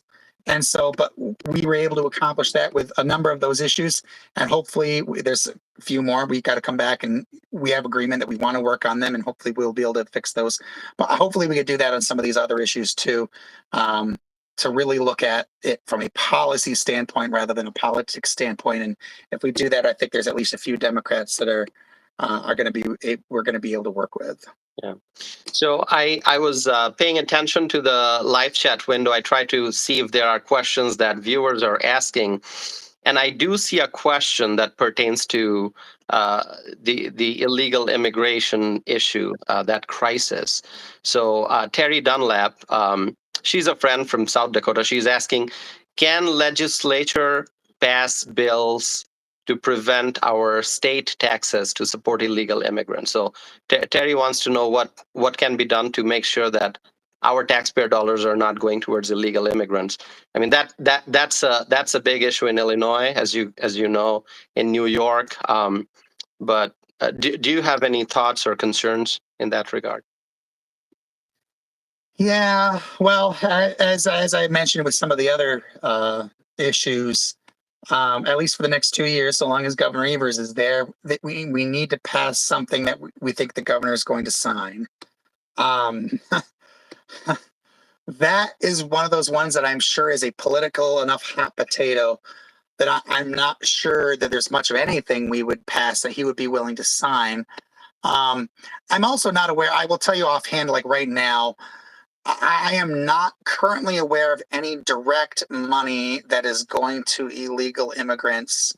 And so, but we were able to accomplish that with a number of those issues. And hopefully there's a few more. We got to come back and we have agreement that we want to work on them, and hopefully we'll be able to fix those. But hopefully we could do that on some of these other issues too. To really look at it from a policy standpoint rather than a politics standpoint. And if we do that, I think there's at least a few Democrats that are going to be we're going to be able to work with. Yeah. So I was paying attention to the live chat window. I try to see if there are questions that viewers are asking, and I do see a question that pertains to the illegal immigration issue, that crisis. So Terry Dunlap, she's a friend from South Dakota. She's asking, can legislature pass bills to prevent our state taxes to support illegal immigrants? So Terry wants to know what can be done to make sure that our taxpayer dollars are not going towards illegal immigrants. I mean, that's a big issue in Illinois, as you know, in New York. But do you have any thoughts or concerns in that regard? Yeah, well, as I mentioned with some of the other issues, at least for the next 2 years, so long as Governor Evers is there, that we need to pass something that we think the governor is going to sign. Um, that is one of those ones that I'm sure is a political enough hot potato that I'm not sure that there's much of anything we would pass that he would be willing to sign. I'm also not aware, I will tell you offhand, like right now, I am not currently aware of any direct money that is going to illegal immigrants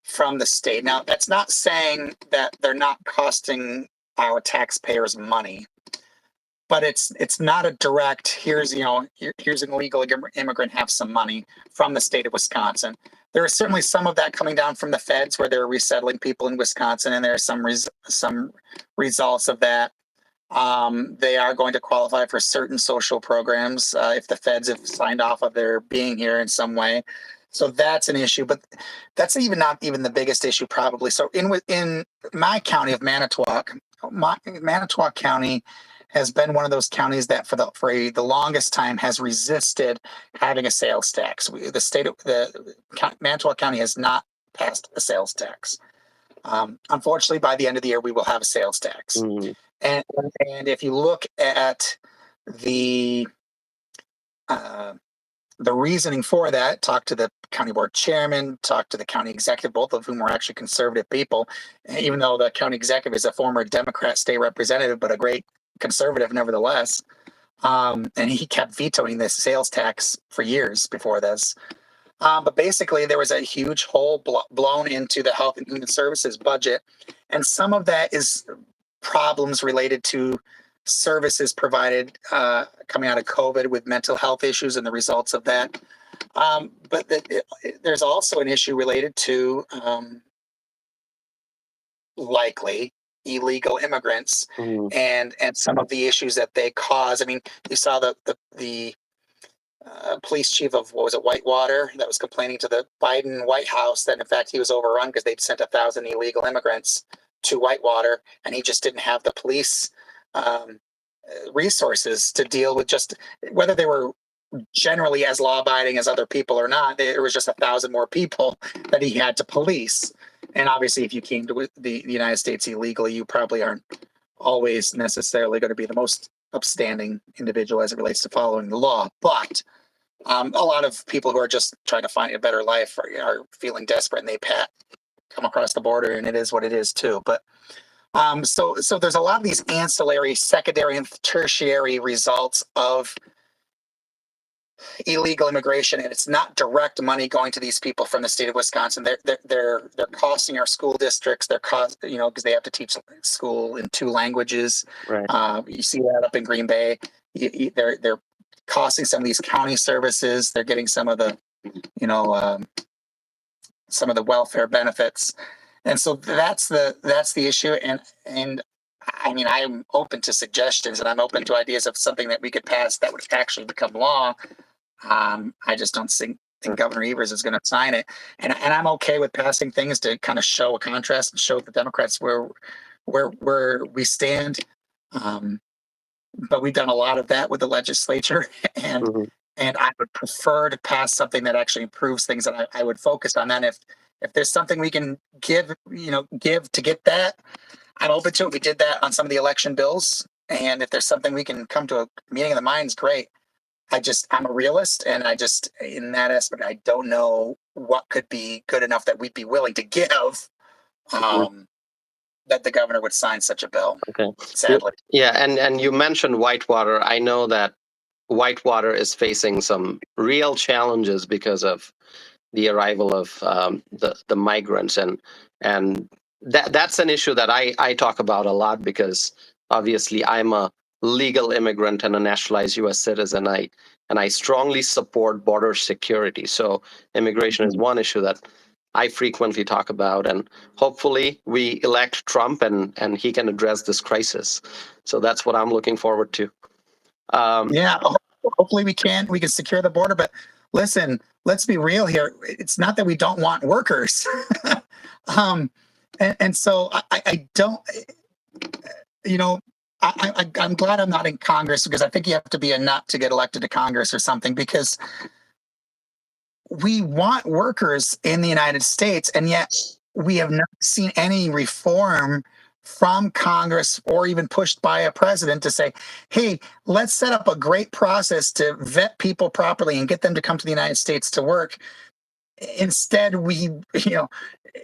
from the state. Now, that's not saying that they're not costing our taxpayers money, but it's not a direct, here's an illegal immigrant, have some money from the state of Wisconsin. There is certainly some of that coming down from the feds where they're resettling people in Wisconsin, and there are some results of that. They are going to qualify for certain social programs if the feds have signed off of their being here in some way. So that's an issue, but that's not even the biggest issue probably. So in my county of Manitowoc, Manitowoc County has been one of those counties that for the longest time has resisted having a sales tax. Manitowoc County has not passed a sales tax. Unfortunately, by the end of the year, we will have a sales tax. Mm. And if you look at the reasoning for that, talk to the county board chairman, talk to the county executive, both of whom are actually conservative people, even though the county executive is a former Democrat state representative, but a great conservative nevertheless. And he kept vetoing this sales tax for years before this. But basically, there was a huge hole blown into the Health and Human Services budget. And some of that is problems related to services provided coming out of COVID with mental health issues and the results of that. But there's also an issue related to likely illegal immigrants and some of the issues that they cause. I mean, you saw the police chief of, what was it, Whitewater, that was complaining to the Biden White House that in fact he was overrun because they'd sent 1,000 illegal immigrants to Whitewater, and he just didn't have the police resources to deal with just whether they were generally as law-abiding as other people or not. There was just 1,000 more people that he had to police. And obviously, if you came to the United States illegally, you probably aren't always necessarily going to be the most upstanding individual as it relates to following the law. But a lot of people who are just trying to find a better life are feeling desperate, and they come across the border, and it is what it is too. But so there's a lot of these ancillary, secondary, and tertiary results of illegal immigration, and it's not direct money going to these people from the state of Wisconsin. They're costing our school districts. They're because they have to teach school in 2 languages. Right. You see that up in Green Bay. They're costing some of these county services. They're getting some of the welfare benefits, and so that's the issue. And I mean, I'm open to suggestions, and I'm open to ideas of something that we could pass that would actually become law. I just don't think Governor Evers is going to sign it, and I'm okay with passing things to kind of show a contrast and show the Democrats where we stand. But we've done a lot of that with the legislature, and I would prefer to pass something that actually improves things, and I would focus on that. If there's something we can give to get that, I'm open to it. We did that on some of the election bills, and if there's something we can come to a meeting of the minds, great. I'm a realist, and in that aspect, I don't know what could be good enough that we'd be willing to give that the governor would sign such a bill. Okay. Sadly. Yeah, and you mentioned Whitewater. I know that Whitewater is facing some real challenges because of the arrival of the migrants, and that's an issue that I talk about a lot because obviously I'm a legal immigrant and a naturalized U.S. citizen. I strongly support border security. So immigration is one issue that I frequently talk about, and hopefully we elect Trump and he can address this crisis. So that's what I'm looking forward to. Hopefully we can secure the border. But listen, let's be real here. It's not that we don't want workers. And so I don't, I'm glad I'm not in Congress, because I think you have to be a nut to get elected to Congress or something, because we want workers in the United States, and yet we have not seen any reform from Congress or even pushed by a president to say, hey, let's set up a great process to vet people properly and get them to come to the United States to work. instead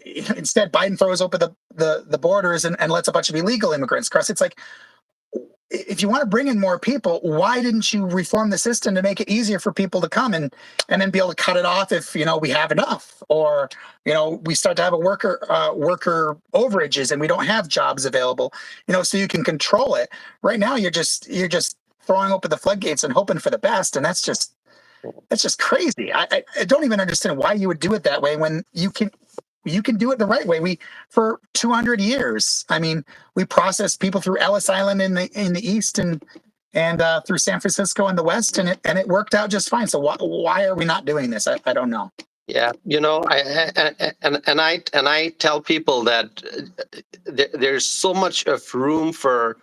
instead Biden throws open the borders and lets a bunch of illegal immigrants cross. It's like, if you want to bring in more people, why didn't you reform the system to make it easier for people to come and then be able to cut it off if we have enough, or we start to have a worker overages and we don't have jobs available, so you can control it. Right now, you're just throwing open the floodgates and hoping for the best, and that's just crazy. I don't even understand why you would do it that way when you can do it the right way. For 200 years, I mean, we processed people through Ellis Island in the east and through San Francisco in the west, and it worked out just fine. So why are we not doing this? I don't know. Yeah, I tell people that there's so much of room for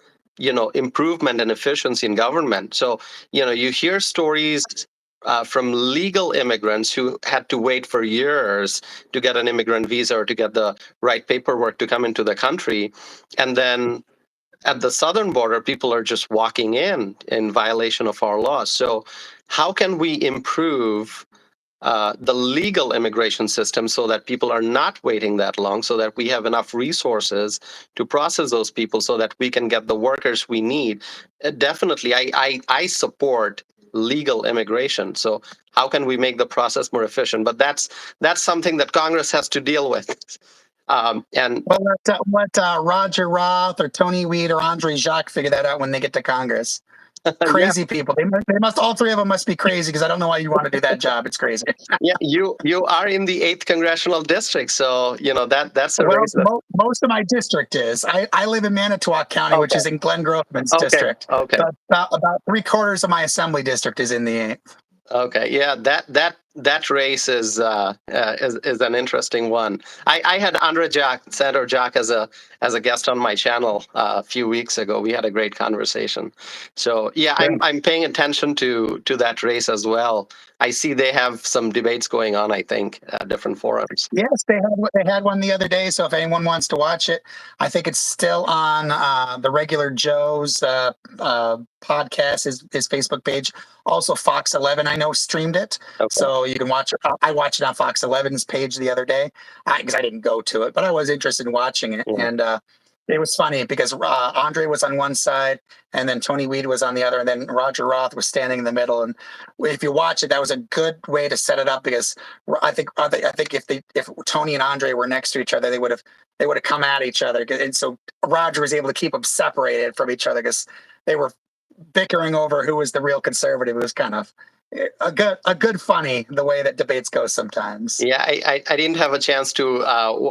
improvement and efficiency in government. So you hear stories from legal immigrants who had to wait for years to get an immigrant visa or to get the right paperwork to come into the country, and then at the southern border, people are just walking in violation of our laws. So how can we improve the legal immigration system so that people are not waiting that long, so that we have enough resources to process those people so that we can get the workers we need? Definitely, I support legal immigration. So how can we make the process more efficient? But that's something that Congress has to deal with. And Well, let Roger Roth or Tony Weed or Andre Jacques figure that out when they get to Congress. yeah, Crazy people. They must. All three of them must be crazy, because I don't know why you want to do that job. It's crazy. yeah, you are in the 8th congressional district, so that's a Well, race. most of my district is. I live in Manitowoc County, which Okay, is in Glenn Groveman's okay, district. okay. So about 3/4 of my assembly district is in the 8th. Okay, yeah, that race is an interesting one. I had Senator Jack as a guest on my channel a few weeks ago. We had a great conversation. So yeah, Sure. I'm paying attention to that race as well. I see they have some debates going on, I think, at different forums. Yes, they had one the other day. So if anyone wants to watch it, I think it's still on the regular Joe's podcast, his Facebook page. Also, Fox 11, I know, streamed it, Okay. so you can watch it. I watched it on Fox 11's page the other day, because I didn't go to it, but I was interested in watching it, Yeah. and it was funny because Andre was on one side, and then Tony Weed was on the other, and then Roger Roth was standing in the middle. And if you watch it, that was a good way to set it up, because I think if Tony and Andre were next to each other, they would have come at each other, and so Roger was able to keep them separated from each other because they were bickering over who was the real conservative. It was kind of a good funny, the way that debates go sometimes. Yeah, I didn't have a chance to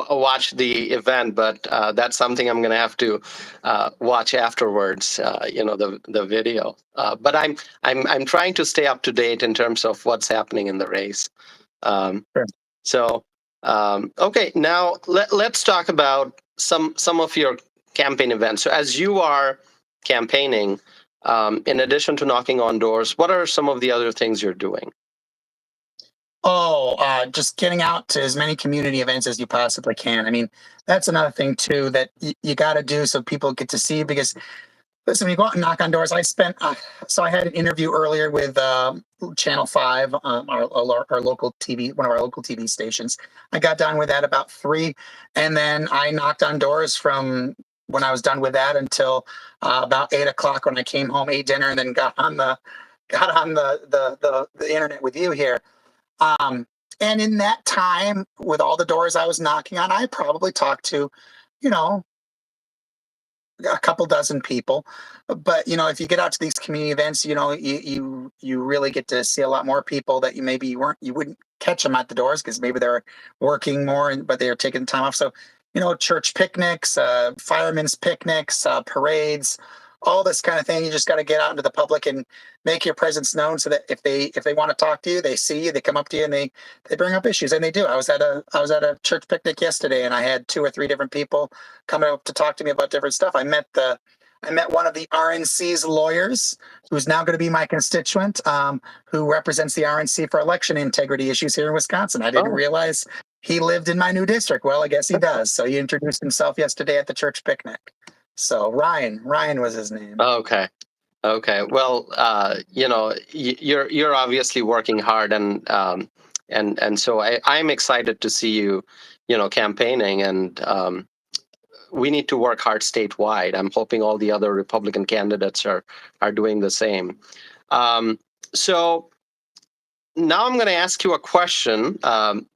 watch the event, but that's something I'm going to have to watch afterwards. The video. But I'm trying to stay up to date in terms of what's happening in the race. Sure. So okay, now let's talk about some of your campaign events. So as you are campaigning, in addition to knocking on doors, what are some of the other things you're doing? Oh, just getting out to as many community events as you possibly can. I mean, that's another thing too that you got to do so people get to see you. Because listen, when you go out and knock on doors, so I had an interview earlier with Channel 5, our local TV, one of our local TV stations. I got done with that about 3, and then I knocked on doors from when I was done with that until about 8 o'clock, when I came home, ate dinner, and then got on the internet with you here. And in that time, with all the doors I was knocking on, I probably talked to, you know, a couple dozen people. But if you get out to these community events, you really get to see a lot more people that you wouldn't catch them at the doors, because maybe they're working more, but they're taking time off. So church picnics, firemen's picnics, parades, all this kind of thing. You just got to get out into the public and make your presence known, so that if they want to talk to you, they see you, they come up to you, and they bring up issues, and they do. I was at a church picnic yesterday, and I had 2 or 3 different people coming up to talk to me about different stuff. I met one of the RNC's lawyers, who's now going to be my constituent, who represents the RNC for election integrity issues here in Wisconsin. I didn't Oh, realize he lived in my new district. Well, I guess he does. So he introduced himself yesterday at the church picnic. So Ryan was his name. okay. Okay. Well, you're obviously working hard, and and so I'm excited to see you, campaigning, and we need to work hard statewide. I'm hoping all the other Republican candidates are doing the same. So now I'm going to ask you a question.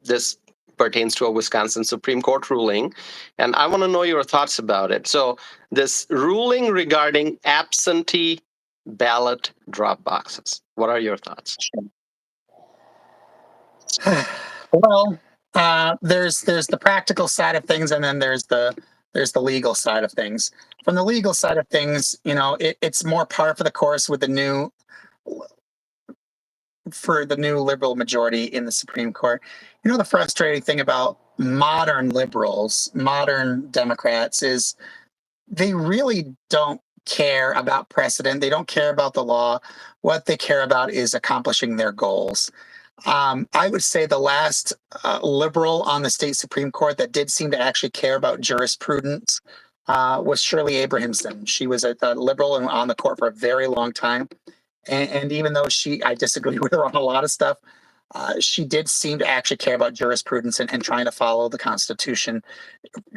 This pertains to a Wisconsin Supreme Court ruling, and I want to know your thoughts about it. So this ruling regarding absentee ballot drop boxes. What are your thoughts? Well, there's the practical side of things, and then there's the legal side of things. From the legal side of things, it's more par for the course with the new liberal majority in the Supreme Court. The frustrating thing about modern liberals, modern Democrats, is they really don't care about precedent. They don't care about the law. What they care about is accomplishing their goals. I would say the last liberal on the state Supreme Court that did seem to actually care about jurisprudence was Shirley Abrahamson. She was a liberal and on the court for a very long time. And even though I disagree with her on a lot of stuff, she did seem to actually care about jurisprudence and trying to follow the Constitution,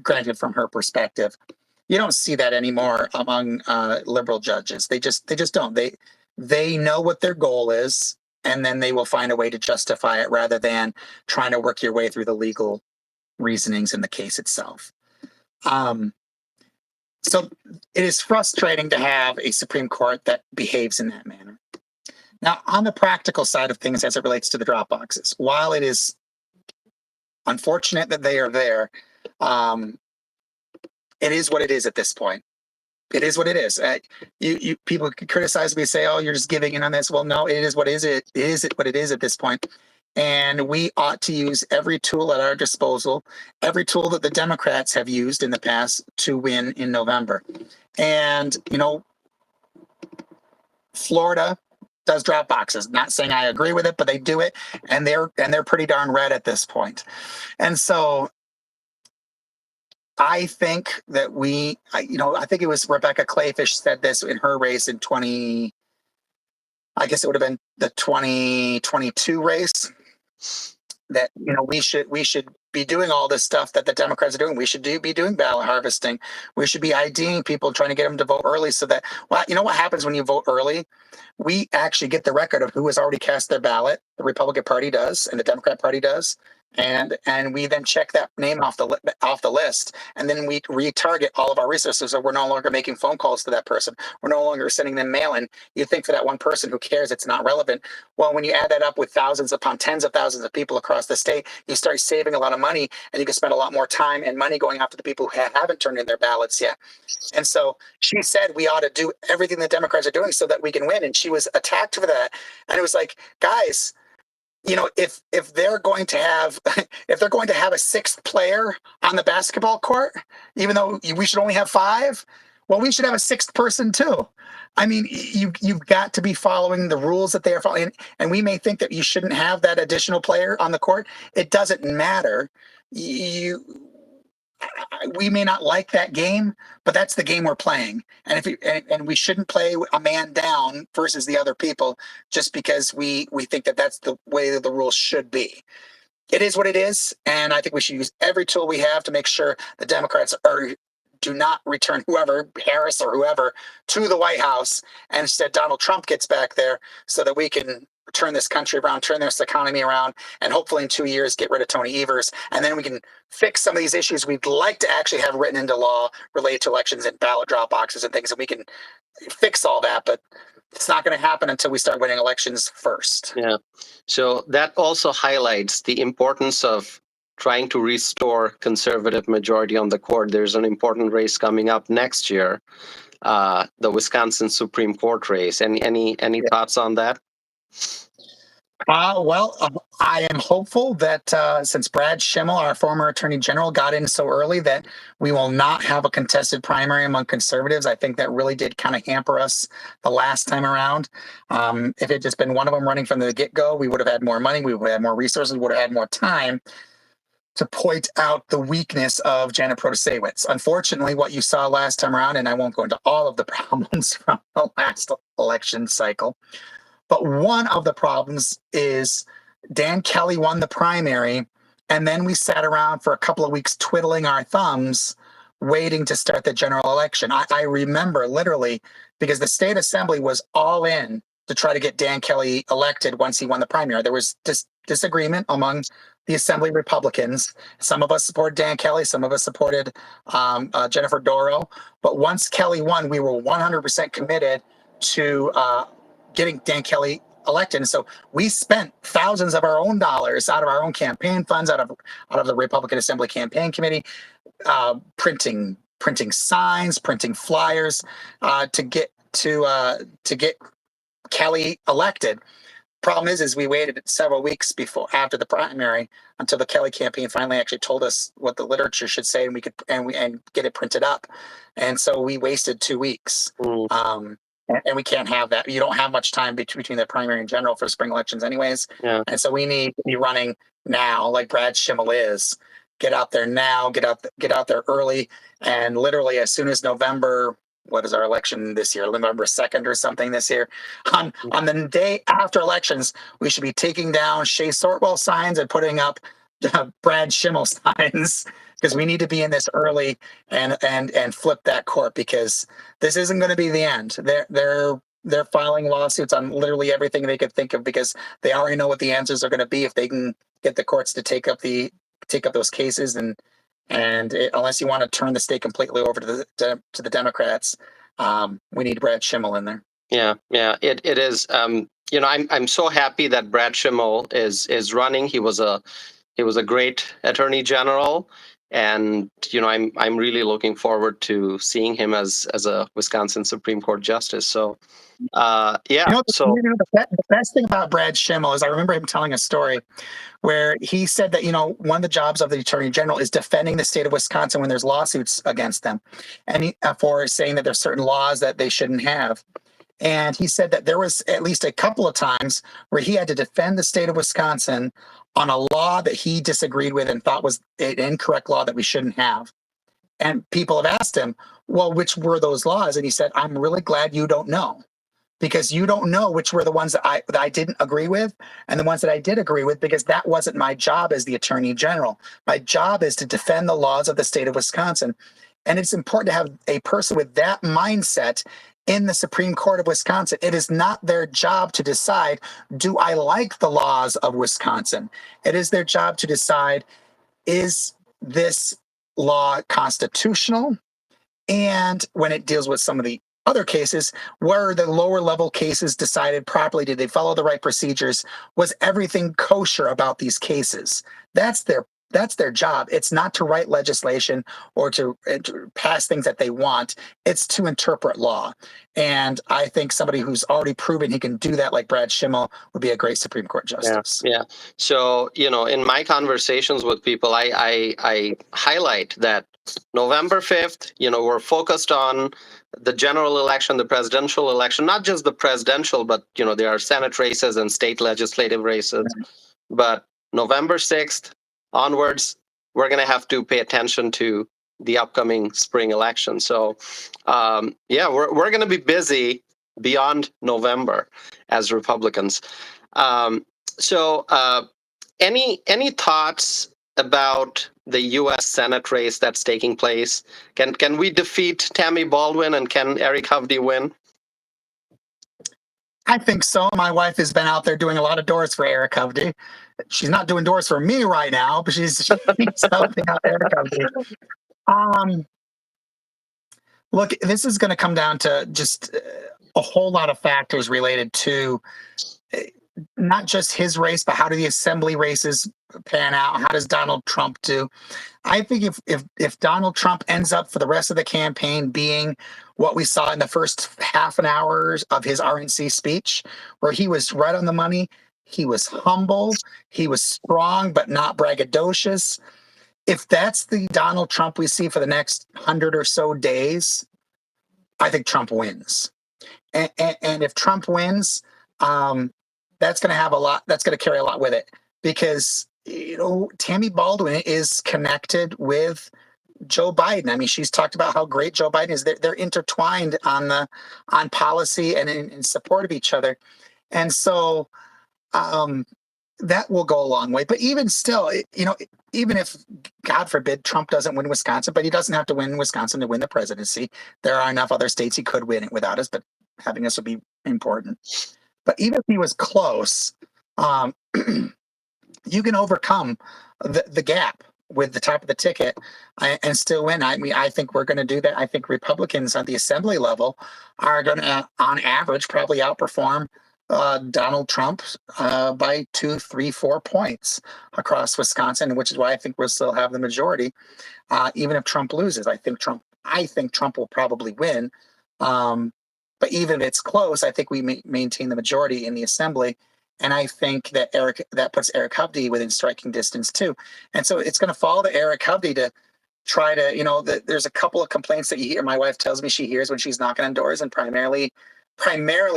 granted from her perspective. You don't see that anymore among liberal judges. They just don't. They know what their goal is, and then they will find a way to justify it rather than trying to work your way through the legal reasonings in the case itself. So it is frustrating to have a Supreme Court that behaves in that manner. Now, on the practical side of things, as it relates to the drop boxes, while it is unfortunate that they are there, it is what it is at this point. It is what it is. You people can criticize me, say, "Oh, you're just giving in on this." Well, no, it is what it is what it is at this point. And we ought to use every tool at our disposal, every tool that the Democrats have used in the past to win in November. And Florida does drop boxes. Not saying I agree with it, but they do it, and they're pretty darn red at this point. And so I think that I think it was Rebecca Clayfish said this in her race in I guess it would have been the 2022 race, that we should be doing all this stuff that the Democrats are doing. We should be doing ballot harvesting. We should be IDing people, trying to get them to vote early, so that, well, what happens when you vote early? We actually get the record of who has already cast their ballot. The Republican Party does, and the Democrat Party does. And we then check that name off the list, and then we retarget all of our resources. So we're no longer making phone calls to that person. We're no longer sending them mail in. You think for that one person who cares, it's not relevant. Well, when you add that up with thousands upon tens of thousands of people across the state, you start saving a lot of money, and you can spend a lot more time and money going after the people who haven't turned in their ballots yet. And so she said we ought to do everything the Democrats are doing so that we can win. And she was attacked for that. And it was like, guys, if they're going to have a sixth player on the basketball court, even though we should only have five, well, we should have a sixth person too. I mean, you've got to be following the rules that they are following. And we may think that you shouldn't have that additional player on the court. It doesn't matter. We may not like that game, but that's the game we're playing. And and we shouldn't play a man down versus the other people just because we think that that's the way that the rules should be. It is what it is, and I think we should use every tool we have to make sure the Democrats do not return whoever, Harris or whoever, to the White House, and instead Donald Trump gets back there so that we can turn this country around, turn this economy around, and hopefully in 2 years get rid of Tony Evers. And then we can fix some of these issues we'd like to actually have written into law related to elections and ballot drop boxes and things, and we can fix all that. But it's not going to happen until we start winning elections first. Yeah. So that also highlights the importance of trying to restore conservative majority on the court. There's an important race coming up next year, the Wisconsin Supreme Court race. Any thoughts on that? I am hopeful that since Brad Schimmel, our former Attorney General, got in so early, that we will not have a contested primary among conservatives. I think that really did kind of hamper us the last time around. If it had just been one of them running from the get-go, we would have had more money, we would have had more resources, we would have had more time to point out the weakness of Janet Protasewicz. Unfortunately, what you saw last time around, and I won't go into all of the problems from the last election cycle, but one of the problems is Dan Kelly won the primary, and then we sat around for a couple of weeks twiddling our thumbs, waiting to start the general election. I remember literally because the state assembly was all in to try to get Dan Kelly elected once he won the primary. There was disagreement among the assembly Republicans. Some of us supported Dan Kelly, some of us supported Jennifer Doro. But once Kelly won, we were 100% committed to getting Dan Kelly elected. And so we spent thousands of our own dollars out of our own campaign funds, out of the Republican Assembly Campaign Committee, printing signs, printing flyers to get Kelly elected. Problem is we waited several weeks after the primary until the Kelly campaign finally actually told us what the literature should say, and we could and get it printed up. And so we wasted 2 weeks. And we can't have that. You don't have much time between the primary and general for spring elections anyways. Yeah. And so we need to be running now, like Brad Schimmel is. Get out there now, get out there early. And literally as soon as November, what is our election this year? November 2nd or something this year. On the day after elections, we should be taking down Shae Sortwell signs and putting up Brad Schimmel signs, because we need to be in this early and flip that court, because this isn't going to be the end. They're filing lawsuits on literally everything they could think of, because they already know what the answers are going to be if they can get the courts to take up those cases. Unless you want to turn the state completely over to the Democrats, we need Brad Schimmel in there. Yeah, it is. I'm so happy that Brad Schimmel is running. He was a great attorney general, and I'm really looking forward to seeing him as a Wisconsin Supreme Court justice. So, the best thing about Brad Schimmel is I remember him telling a story where he said that one of the jobs of the attorney general is defending the state of Wisconsin when there's lawsuits against them, and for saying that there's certain laws that they shouldn't have. And he said that there was at least a couple of times where he had to defend the state of Wisconsin on a law that he disagreed with and thought was an incorrect law that we shouldn't have. And people have asked him, well, which were those laws? And he said, I'm really glad you don't know, because you don't know which were the ones that I didn't agree with and the ones that I did agree with, because that wasn't my job as the attorney general. My job is to defend the laws of the state of Wisconsin. And it's important to have a person with that mindset in the Supreme Court of Wisconsin. It is not their job to decide, do I like the laws of Wisconsin? It is their job to decide, is this law constitutional? And when it deals with some of the other cases, were the lower level cases decided properly? Did they follow the right procedures? Was everything kosher about these cases? That's their job. It's not to write legislation or to pass things that they want. It's to interpret law. And I think somebody who's already proven he can do that, like Brad Schimmel, would be a great Supreme Court justice. Yeah. So, in my conversations with people, I highlight that November 5th, we're focused on the general election, the presidential election, not just the presidential, but, there are Senate races and state legislative races. But November 6th onwards, we're going to have to pay attention to the upcoming spring election. So, we're going to be busy beyond November as Republicans. Any thoughts about the U.S. Senate race that's taking place? Can we defeat Tammy Baldwin, and can Eric Hovde win? I think so. My wife has been out there doing a lot of doors for Eric Hovde. She's not doing doors for me right now, but she's helping out Eric Hovde. Look, this is going to come down to just a whole lot of factors related to not just his race, but how do the assembly races pan out? How does Donald Trump do? I think if Donald Trump ends up for the rest of the campaign being what we saw in the first half an hour of his RNC speech, where he was right on the money, he was humble, he was strong but not braggadocious. If that's the Donald Trump we see for the next 100 or so days, I think Trump wins. And if Trump wins, that's going to have a lot. That's going to carry a lot with it, because Tammy Baldwin is connected with Joe Biden. I mean, she's talked about how great Joe Biden is. They're intertwined on policy and in support of each other. And so that will go a long way. But even still, even if, God forbid, Trump doesn't win Wisconsin, but he doesn't have to win Wisconsin to win the presidency. There are enough other states he could win it without us, but having us would be important. But even if he was close, um, you can overcome the gap with the top of the ticket and still win. I mean, I think we're going to do that. I think Republicans at the assembly level are going to, on average, probably outperform Donald Trump by 2, 3, 4 points across Wisconsin, which is why I think we'll still have the majority, even if Trump loses. I think Trump will probably win. But even if it's close, I think we maintain the majority in the assembly. And I think that puts Eric Hovde within striking distance too. And so it's going to fall to Eric Hovde to try to, there's a couple of complaints that you hear. My wife tells me she hears when she's knocking on doors, and primarily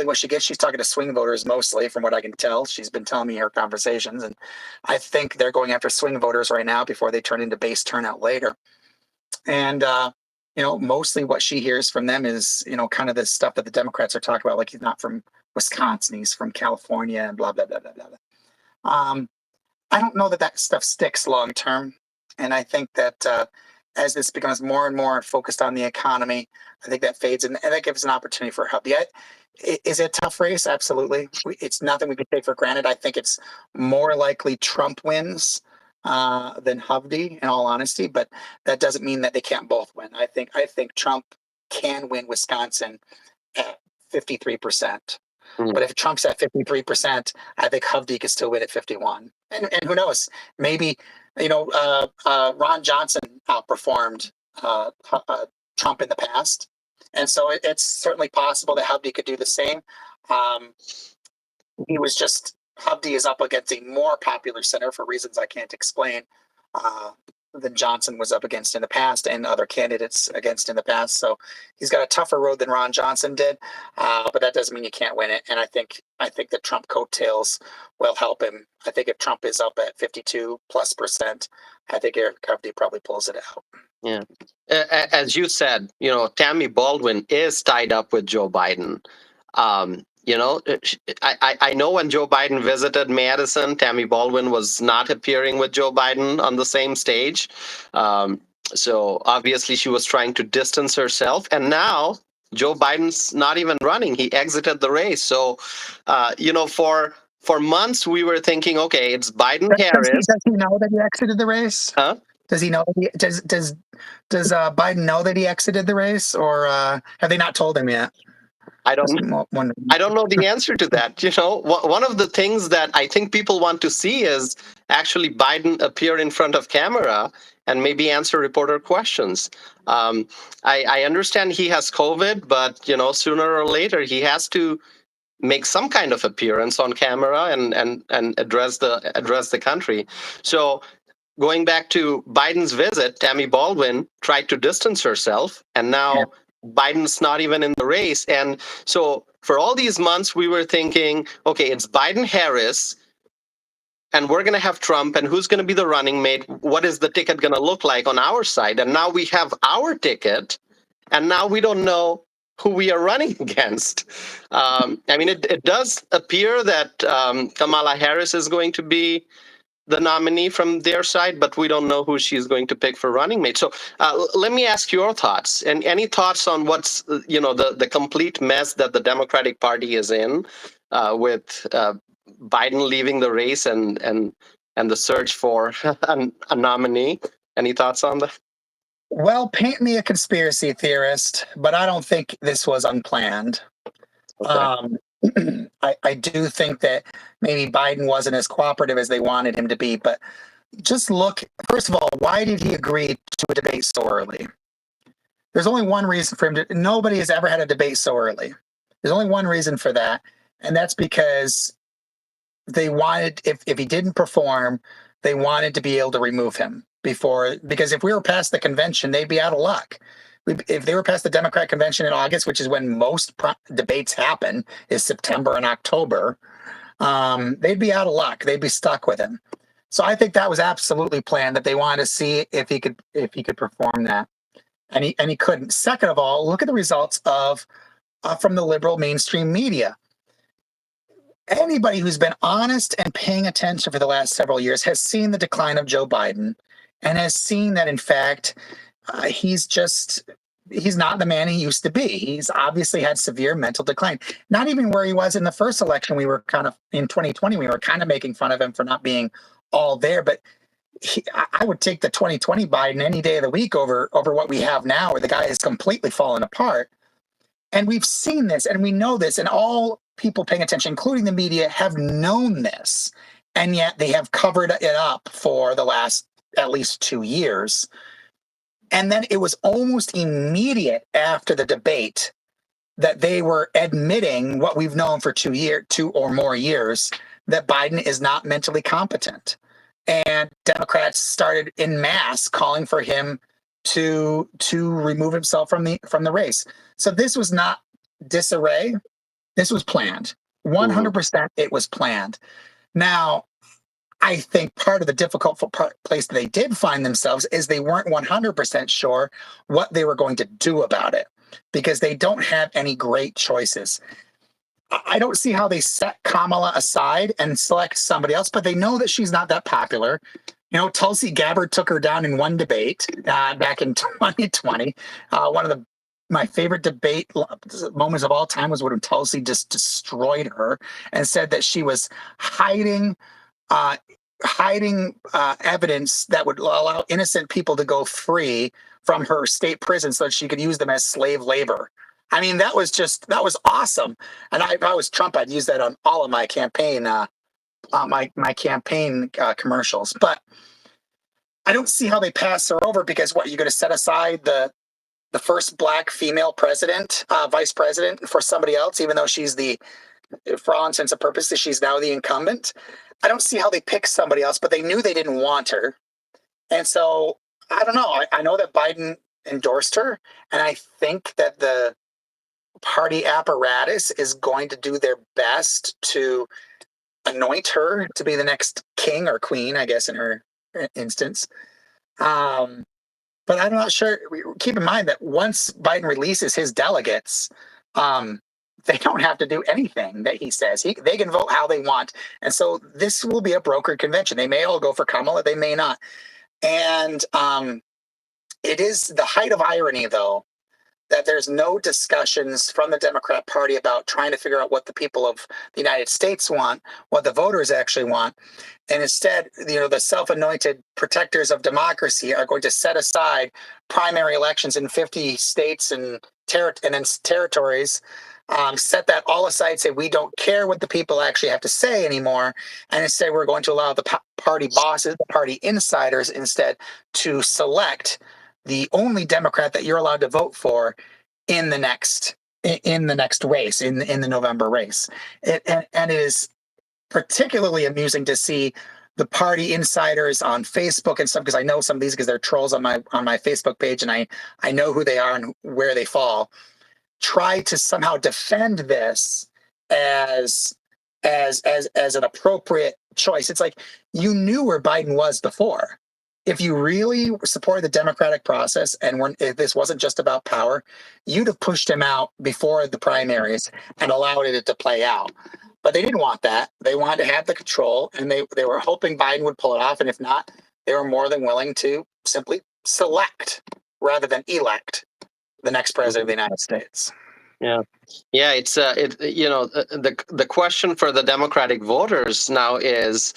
what she gets, she's talking to swing voters mostly, from what I can tell. She's been telling me her conversations, and I think they're going after swing voters right now before they turn into base turnout later. And mostly what she hears from them is, kind of the stuff that the Democrats are talking about, like he's not from Wisconsin, he's from California, and blah, blah, blah, blah, blah. I don't know that stuff sticks long term. And I think that as this becomes more and more focused on the economy, I think that fades, and that gives an opportunity for Hovde. Is it a tough race? Absolutely. It's nothing we can take for granted. I think it's more likely Trump wins than Hovde, in all honesty, but that doesn't mean that they can't both win. I think Trump can win Wisconsin at 53%. But if Trump's at 53%, I think Hovde could still win at 51. And who knows? Maybe, Ron Johnson outperformed Trump in the past. And so it's certainly possible that Hovde could do the same. Hovde is up against a more popular senator for reasons I can't explain than Johnson was up against in the past, and other candidates against in the past. So he's got a tougher road than Ron Johnson did, but that doesn't mean you can't win it. And I think that Trump coattails will help him. I think if Trump is up at 52+%, I think Eric Hovde probably pulls it out. Yeah. As you said, Tammy Baldwin is tied up with Joe Biden. I know when Joe Biden visited Madison, Tammy Baldwin was not appearing with Joe Biden on the same stage. So obviously she was trying to distance herself. And now Joe Biden's not even running. He exited the race. So, for months we were thinking, okay, it's Biden-Harris. Does he know that he exited the race? Huh? Does he know? Does Biden know that he exited the race, or have they not told him yet? I don't know the answer to that. One of the things that I think people want to see is actually Biden appear in front of camera and maybe answer reporter questions. I understand he has COVID, but sooner or later he has to make some kind of appearance on camera and address the country. So going back to Biden's visit, Tammy Baldwin tried to distance herself, and now Biden's not even in the race. And so for all these months, we were thinking, okay, it's Biden-Harris, and we're going to have Trump, and who's going to be the running mate? What is the ticket going to look like on our side? And now we have our ticket, and now we don't know who we are running against. It does appear that Kamala Harris is going to be the nominee from their side, but we don't know who she's going to pick for running mate. So let me ask your thoughts, and any thoughts on what's the complete mess that the Democratic Party is in with Biden leaving the race and the search for a nominee. Any thoughts on that? Well, paint me a conspiracy theorist, but I don't think this was unplanned. Okay. I do think that maybe Biden wasn't as cooperative as they wanted him to be, but just look, first of all, why did he agree to a debate so early? There's only one reason for him to, nobody has ever had a debate so early. There's only one reason for that, and that's because they wanted, if he didn't perform, they wanted to be able to remove him because if we were past the convention, they'd be out of luck. If they were past the Democrat convention in August, which is when most debates happen, is September and October, they'd be out of luck. They'd be stuck with him. So I think that was absolutely planned, that they wanted to see if he could perform that, and he couldn't. Second of all, look at the results from the liberal mainstream media. anybody who's been honest and paying attention for the last several years has seen the decline of Joe Biden and has seen that, in fact, he's not the man he used to be. He's obviously had severe mental decline. Not even where he was in the first election. We were kind of in 2020, we were kind of making fun of him for not being all there, but I would take the 2020 Biden any day of the week over what we have now, where the guy has completely fallen apart. And we've seen this and we know this, and all people paying attention, including the media, have known this. And yet they have covered it up for the last at least 2 years. And then it was almost immediate after the debate that they were admitting what we've known for 2 or more years, that Biden is not mentally competent. And Democrats started in mass calling for him to remove himself from the race. So this was not disarray. This was planned. 100% it was planned. Now, I think part of the difficult place they did find themselves is they weren't 100% sure what they were going to do about it, because they don't have any great choices. I don't see how they set Kamala aside and select somebody else, but they know that she's not that popular. You know, Tulsi Gabbard took her down in one debate back in 2020. One of my favorite debate moments of all time was when Tulsi just destroyed her and said that she was hiding evidence that would allow innocent people to go free from her state prison so that she could use them as slave labor. I mean, that was awesome. And if I was Trump, I'd use that on all of my campaign, commercials. But I don't see how they pass her over, because what, you're going to set aside the first black female president, vice president, for somebody else, even though she's for all intents and purposes, she's now the incumbent. I don't see how they pick somebody else, but they knew they didn't want her. And so I don't know. I know that Biden endorsed her, and I think that the party apparatus is going to do their best to anoint her to be the next king or queen, I guess, in her instance. But I'm not sure. Keep in mind that once Biden releases his delegates, they don't have to do anything that he says. They can vote how they want. And so this will be a brokered convention. They may all go for Kamala, they may not. And it is the height of irony, though, that there's no discussions from the Democrat Party about trying to figure out what the people of the United States want, what the voters actually want. And instead, the self-anointed protectors of democracy are going to set aside primary elections in 50 states and territories, set that all aside, say we don't care what the people actually have to say anymore, and instead we're going to allow the party bosses, the party insiders, instead to select the only Democrat that you're allowed to vote for in the next race, in the November race. And it is particularly amusing to see the party insiders on Facebook and stuff, because I know some of these because they're trolls on my Facebook page, and I know who they are and where they fall, try to somehow defend this as an appropriate choice. It's like, you knew where Biden was before. If you really supported the democratic process and if this wasn't just about power, you'd have pushed him out before the primaries and allowed it to play out. But they didn't want that. They wanted to have the control, and they were hoping Biden would pull it off. And if not, they were more than willing to simply select rather than elect the next president of the United States. Yeah. It's the question for the Democratic voters now is,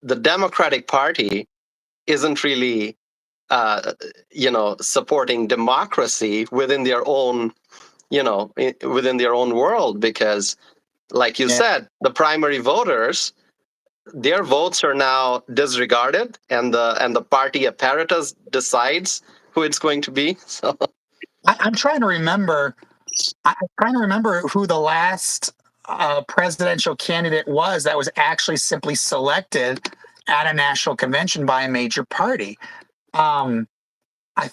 the Democratic Party isn't really supporting democracy within their own world, because, like you said, the primary voters, their votes are now disregarded, and the party apparatus decides who it's going to be. So I'm trying to remember who the last presidential candidate was that was actually simply selected at a national convention by a major party. I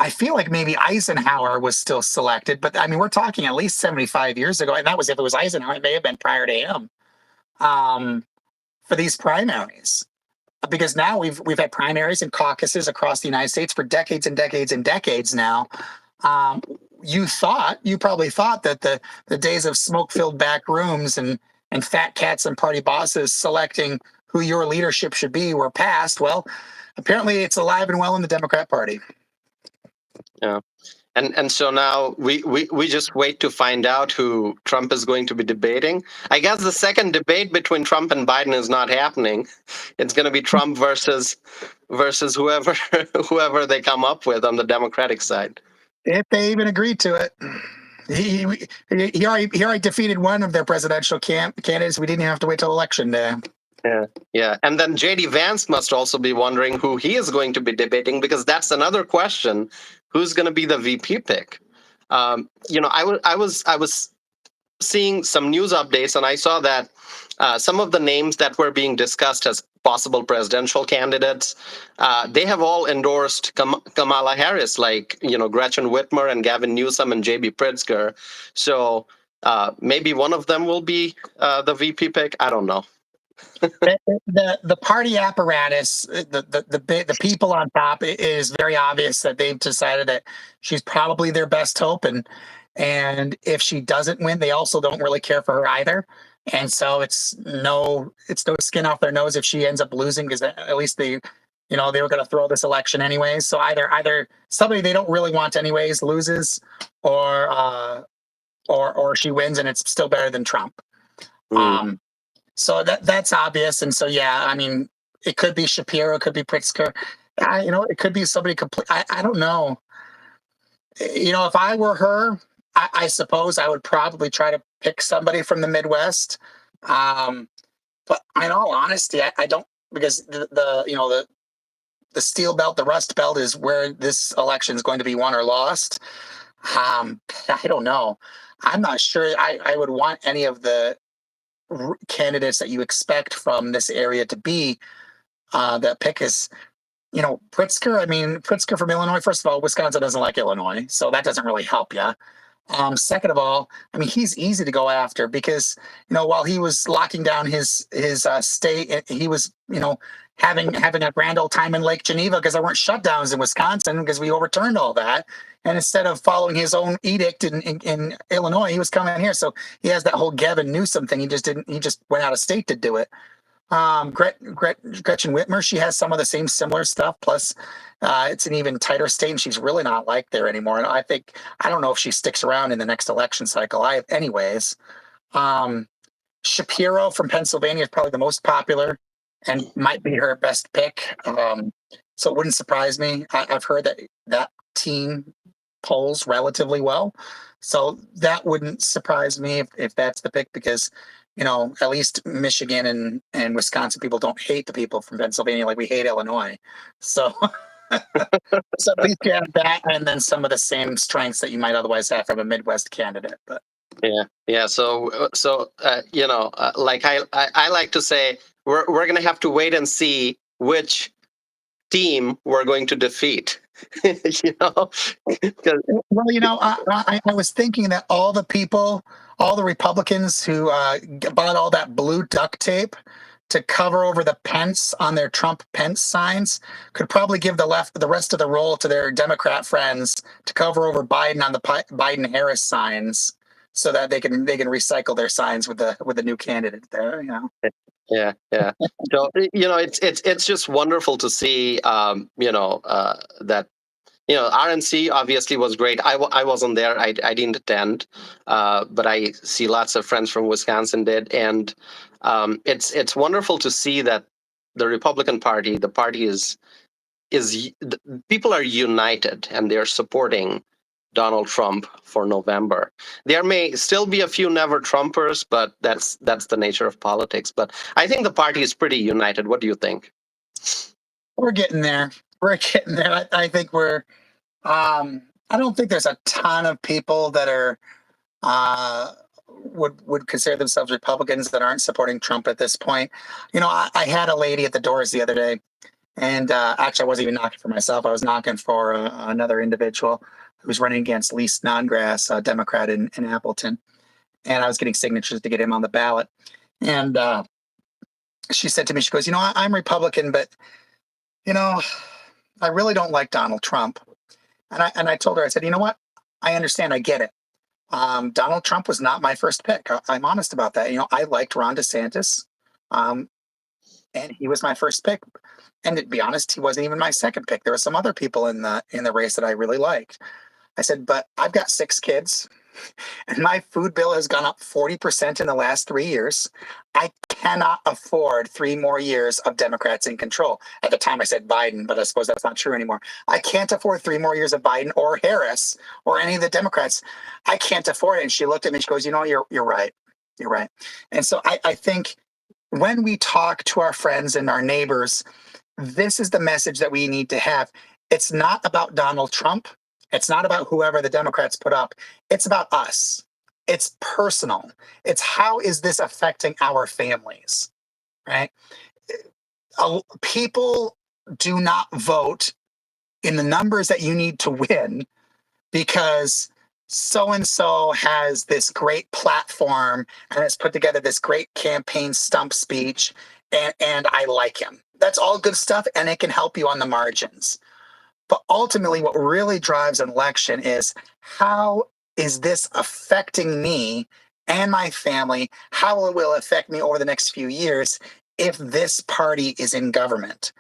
feel like maybe Eisenhower was still selected, but I mean, we're talking at least 75 years ago, and that was, if it was Eisenhower, it may have been prior to him, for these primaries. Because now we've had primaries and caucuses across the United States for decades and decades and decades now. You probably thought that the days of smoke-filled back rooms and and fat cats and party bosses selecting who your leadership should be were passed, well, apparently it's alive and well in the Democrat Party. Yeah. And so now we just wait to find out who Trump is going to be debating. I guess the second debate between Trump and Biden is not happening. It's going to be Trump versus whoever whoever they come up with on the Democratic side. If they even agreed to it. He already defeated one of their presidential candidates. We didn't even have to wait till election day. Yeah. And then JD Vance must also be wondering who he is going to be debating, because that's another question. Who's going to be the VP pick? I was seeing some news updates, and I saw that some of the names that were being discussed as possible presidential candidates, they have all endorsed Kamala Harris, like Gretchen Whitmer and Gavin Newsom and J.B. Pritzker. So maybe one of them will be the VP pick. I don't know. The party apparatus, the people on top, it is very obvious that they've decided that she's probably their best hope, and if she doesn't win, they also don't really care for her either. And so it's no skin off their nose if she ends up losing, because at least they were going to throw this election anyways. So either somebody they don't really want anyways loses, or she wins, and it's still better than Trump. So that's obvious. And so, yeah, I mean, it could be Shapiro, it could be Pritzker, it could be somebody complete. I don't know. If I were her, I suppose I would probably try to pick somebody from the Midwest. But in all honesty, I don't, because the steel belt, the rust belt is where this election is going to be won or lost. I don't know. I'm not sure I would want any of the candidates that you expect from this area to be that pick is, Pritzker. I mean, Pritzker from Illinois. First of all, Wisconsin doesn't like Illinois, so that doesn't really help you. Second of all, I mean, he's easy to go after because, while he was locking down his state, he was, having a grand old time in Lake Geneva because there weren't shutdowns in Wisconsin because we overturned all that. And instead of following his own edict in Illinois, he was coming here. So he has that whole Gavin Newsom thing. He just went out of state to do it. Gretchen Whitmer, she has some of the same similar stuff. Plus, it's an even tighter state, and she's really not liked there anymore. And I don't know if she sticks around in the next election cycle. Anyways, Shapiro from Pennsylvania is probably the most popular and might be her best pick. So it wouldn't surprise me. I've heard that team polls relatively well. So that wouldn't surprise me if that's the pick, because, at least Michigan and Wisconsin people don't hate the people from Pennsylvania like we hate Illinois. So, so at least you have that, and then some of the same strengths that you might otherwise have from a Midwest candidate. But yeah. So like I like to say, we're going to have to wait and see which team we're going to defeat. Well, I was thinking that all the Republicans who bought all that blue duct tape to cover over the Pence on their Trump Pence signs could probably give the rest of the role to their Democrat friends to cover over Biden on the Biden Harris signs, so that they can recycle their signs with the new candidate there. Yeah. So it's just wonderful to see that RNC obviously was great. I wasn't there. I didn't attend, but I see lots of friends from Wisconsin did, and it's wonderful to see that the Republican Party, the party is people are united and they're supporting Donald Trump for November. There may still be a few never Trumpers, but that's the nature of politics. But I think the party is pretty united. What do you think? We're getting there. I think we're. I don't think there's a ton of people that are would consider themselves Republicans that aren't supporting Trump at this point. I had a lady at the doors the other day, and actually I wasn't even knocking for myself. I was knocking for another individual who's running against Lee Snodgrass, a Democrat in Appleton. And I was getting signatures to get him on the ballot. And she said to me, she goes, I'm Republican, but, I really don't like Donald Trump. And I told her, I said, you know what? I understand. I get it. Donald Trump was not my first pick. I'm honest about that. I liked Ron DeSantis, and he was my first pick. And to be honest, he wasn't even my second pick. There were some other people in the race that I really liked. I said, but I've got 6 kids, and my food bill has gone up 40% in the last 3 years. I cannot afford 3 more years of Democrats in control. At the time, I said Biden, but I suppose that's not true anymore. I can't afford 3 more years of Biden or Harris or any of the Democrats. I can't afford it. And she looked at me and she goes, you're right. You're right. And so I think when we talk to our friends and our neighbors, this is the message that we need to have. It's not about Donald Trump. It's not about whoever the Democrats put up. It's about us. It's personal. It's how is this affecting our families, right? People do not vote in the numbers that you need to win because so-and-so has this great platform and has put together this great campaign stump speech, and I like him. That's all good stuff, and it can help you on the margins. But ultimately, what really drives an election is how is this affecting me and my family? How it will affect me over the next few years if this party is in government?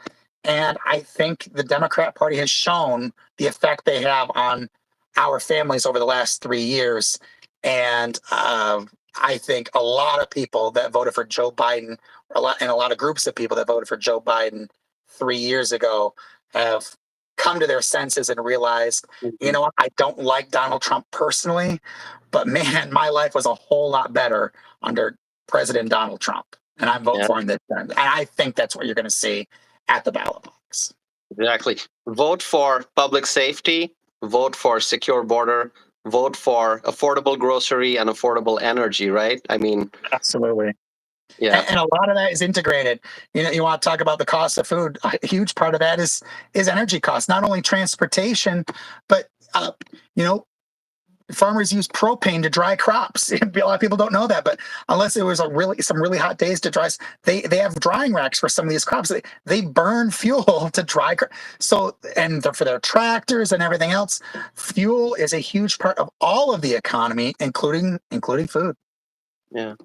And I think the Democrat Party has shown the effect they have on our families over the last 3 years. And I think a lot of people that voted for Joe Biden, and a lot of groups of people that voted for Joe Biden 3 years ago have come to their senses and realized, you know what, I don't like Donald Trump personally, but man, my life was a whole lot better under President Donald Trump. And I'm voting for him this time. And I think that's what you're going to see at the ballot box. Exactly. Vote for public safety, vote for secure border, vote for affordable grocery and affordable energy, right? I mean, absolutely. Yeah. And a lot of that is integrated. You want to talk about the cost of food. A huge part of that is energy costs, not only transportation, but farmers use propane to dry crops. A lot of people don't know that, but unless it was some really hot days to dry, they have drying racks for some of these crops. They burn fuel to dry. So, and for their tractors and everything else, fuel is a huge part of all of the economy, including food. Yeah.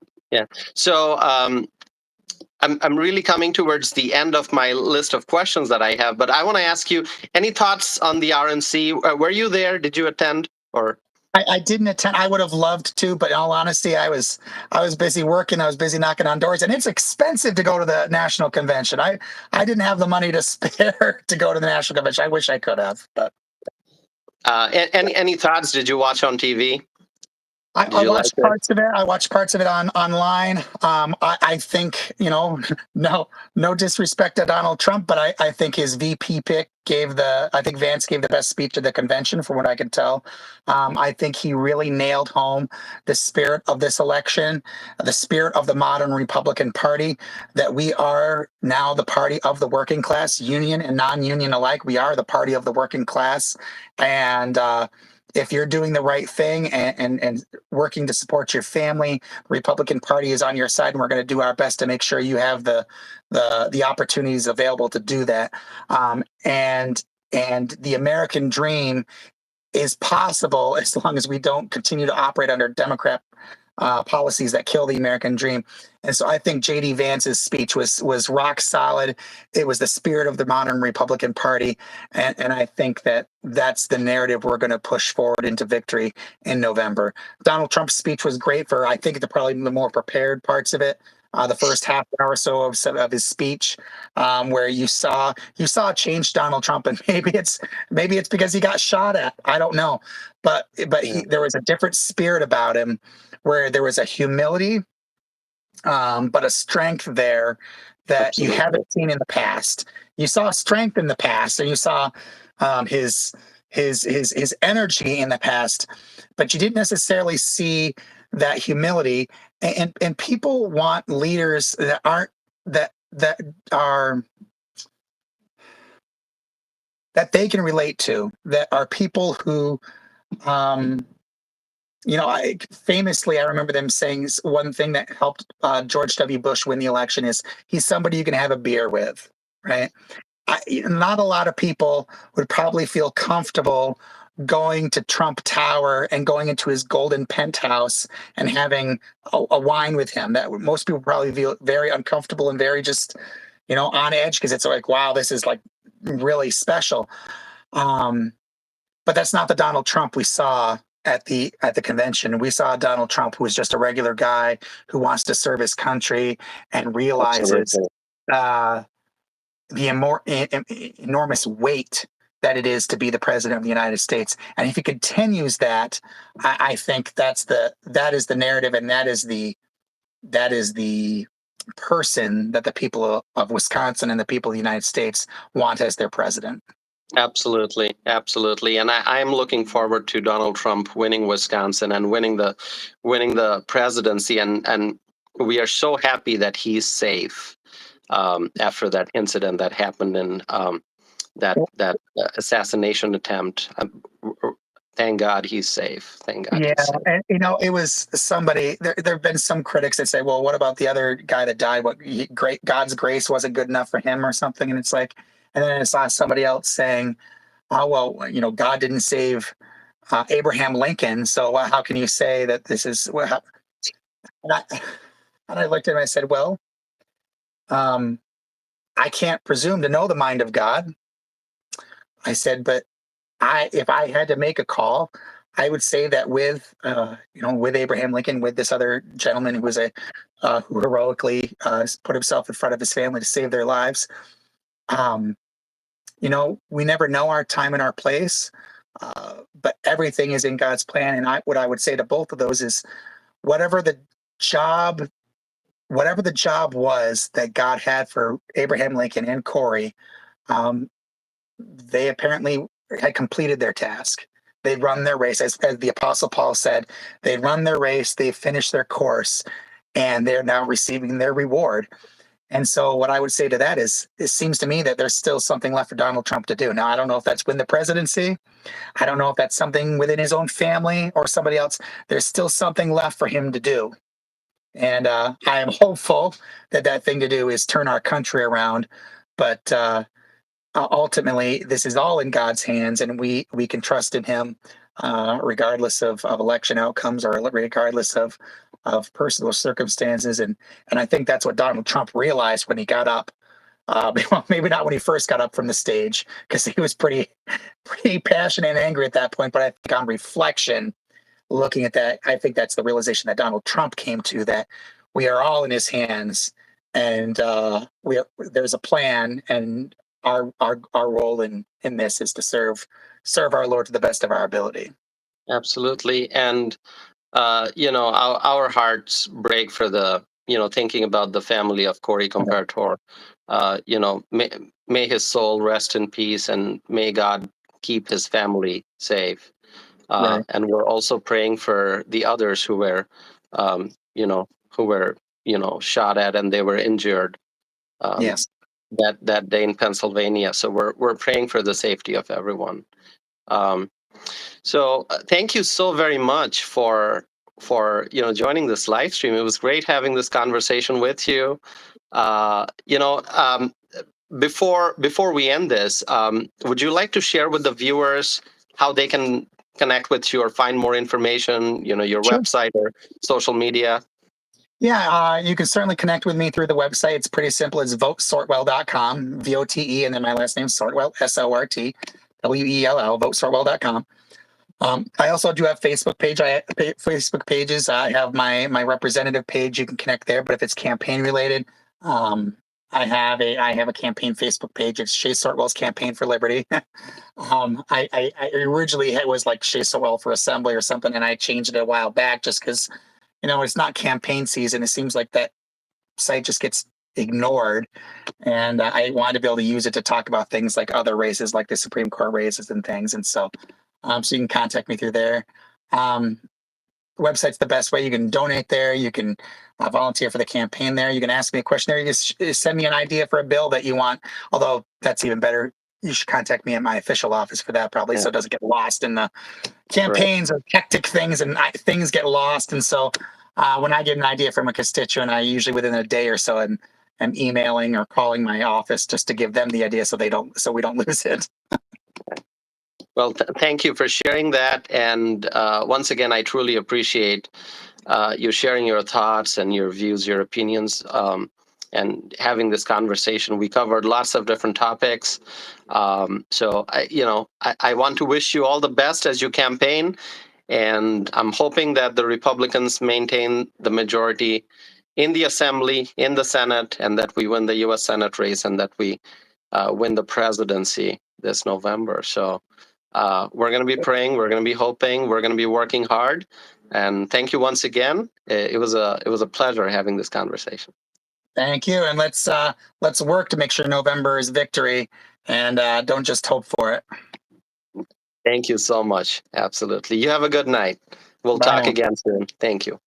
So I'm really coming towards the end of my list of questions that I have, but I want to ask you, any thoughts on the RNC? Were you there? Did you attend? Or I didn't attend. I would have loved to, but in all honesty, I was busy working. I was busy knocking on doors, and it's expensive to go to the national convention. I didn't have the money to spare to go to the national convention. I wish I could have, but any thoughts? Did you watch on TV? I watched parts of it. I watched parts of it online. I think, no disrespect to Donald Trump, but I think his VP pick I think Vance gave the best speech at the convention from what I could tell. I think he really nailed home the spirit of this election, the spirit of the modern Republican Party, that we are now the party of the working class, union and non-union alike. We are the party of the working class. And, if you're doing the right thing and working to support your family, the Republican Party is on your side, and we're going to do our best to make sure you have the opportunities available to do that. And the American dream is possible as long as we don't continue to operate under Democrat policies that kill the American dream. And so I think J.D. Vance's speech was rock solid. It was the spirit of the modern Republican Party. And I think that's the narrative we're going to push forward into victory in November. Donald Trump's speech was great for, I think, probably the more prepared parts of it. The first half hour or so of his speech, where you saw change Donald Trump, and maybe it's because he got shot at. I don't know, but there was a different spirit about him, where there was a humility, but a strength there that Absolutely. You haven't seen in the past. You saw strength in the past, and you saw his energy in the past, but you didn't necessarily see that humility. And people want leaders that aren't that they can relate to, that are people who famously, I remember them saying one thing that helped George W. Bush win the election is he's somebody you can have a beer with, right? Not a lot of people would probably feel comfortable going to Trump Tower and going into his golden penthouse and having a wine with him. That most people probably feel very uncomfortable and very just, on edge, because it's like, wow, this is like really special. But that's not the Donald Trump we saw at the convention. We saw Donald Trump, who is just a regular guy who wants to serve his country and realizes Absolutely. The enormous weight that it is to be the president of the United States. And if he continues that, I think that is the narrative, and that is the person that the people of Wisconsin and the people of the United States want as their president. Absolutely, absolutely, and I'm looking forward to Donald Trump winning Wisconsin and winning the presidency, and we are so happy that he's safe after that incident that happened in that assassination attempt. Thank God he's safe. Thank God he's safe. And it was somebody. There have been some critics that say, "Well, what about the other guy that died? God's grace wasn't good enough for him, or something?" And it's like, and then I saw somebody else saying, "Oh, well, God didn't save Abraham Lincoln, so how can you say that this is?" And I looked at him and I said, "Well, I can't presume to know the mind of God." I said, "But if I had to make a call, I would say that with Abraham Lincoln, with this other gentleman who was who heroically put himself in front of his family to save their lives. We never know our time and our place, but everything is in God's plan. And what I would say to both of those is, whatever the job was that God had for Abraham Lincoln and Corey, they apparently had completed their task. They'd run their race, as the Apostle Paul said. They'd run their race, they finished their course, and they're now receiving their reward. And so what I would say to that is, it seems to me that there's still something left for Donald Trump to do. Now, I don't know if that's win the presidency. I don't know if that's something within his own family or somebody else. There's still something left for him to do. And I am hopeful that thing to do is turn our country around. But ultimately, this is all in God's hands, and we can trust in Him, regardless of election outcomes, or regardless of personal circumstances. And I think that's what Donald Trump realized when he got up. Well, maybe not when he first got up from the stage, because he was pretty passionate and angry at that point. But I think on reflection, looking at that, I think that's the realization that Donald Trump came to, that we are all in His hands, and there's a plan, and our role in this is to serve our Lord to the best of our ability. Absolutely, and our hearts break for the thinking about the family of Corey Comparator. May his soul rest in peace, and may God keep his family safe. Right. And we're also praying for the others who were, shot at and they were injured. Yes. That day in Pennsylvania. So we're praying for the safety of everyone. So thank you so very much for joining this live stream. It was great having this conversation with you. Before we end this, would you like to share with the viewers how they can connect with you or find more information? Your Sure. website or social media. Yeah, you can certainly connect with me through the website. It's pretty simple. It's votesortwell.com, VOTE, and then my last name, Sortwell, SORTWELL, votesortwell.com. I also do have Facebook pages. I have my representative page. You can connect there. But if it's campaign related, I have a campaign Facebook page. It's Shae Sortwell's Campaign for Liberty. I originally it was like Shae Sortwell for Assembly or something, and I changed it a while back just because it's not campaign season. It seems like that site just gets ignored, and I wanted to be able to use it to talk about things like other races, like the Supreme Court races and things. And so you can contact me through there. The website's the best way. You can donate there. You can volunteer for the campaign there. You can ask me a question there. You just send me an idea for a bill that you want. Although that's even better, you should contact me at my official office for that, probably, so it doesn't get lost in the campaigns or hectic things, and things get lost. And so when I get an idea from a constituent, I usually within a day or so am emailing or calling my office just to give them the idea so we don't lose it. Well, thank you for sharing that. And once again, I truly appreciate you sharing your thoughts and your views, your opinions, and having this conversation. We covered lots of different topics. So, I want to wish you all the best as you campaign. And I'm hoping that the Republicans maintain the majority in the Assembly, in the Senate, and that we win the U.S. Senate race and that we win the presidency this November. So we're going to be praying, we're going to be hoping, we're going to be working hard. And thank you once again. It was a pleasure having this conversation. Thank you, and let's work to make sure November is victory, and don't just hope for it. Thank you so much. Absolutely. You have a good night. We'll Bye talk now. again soon. Thank you.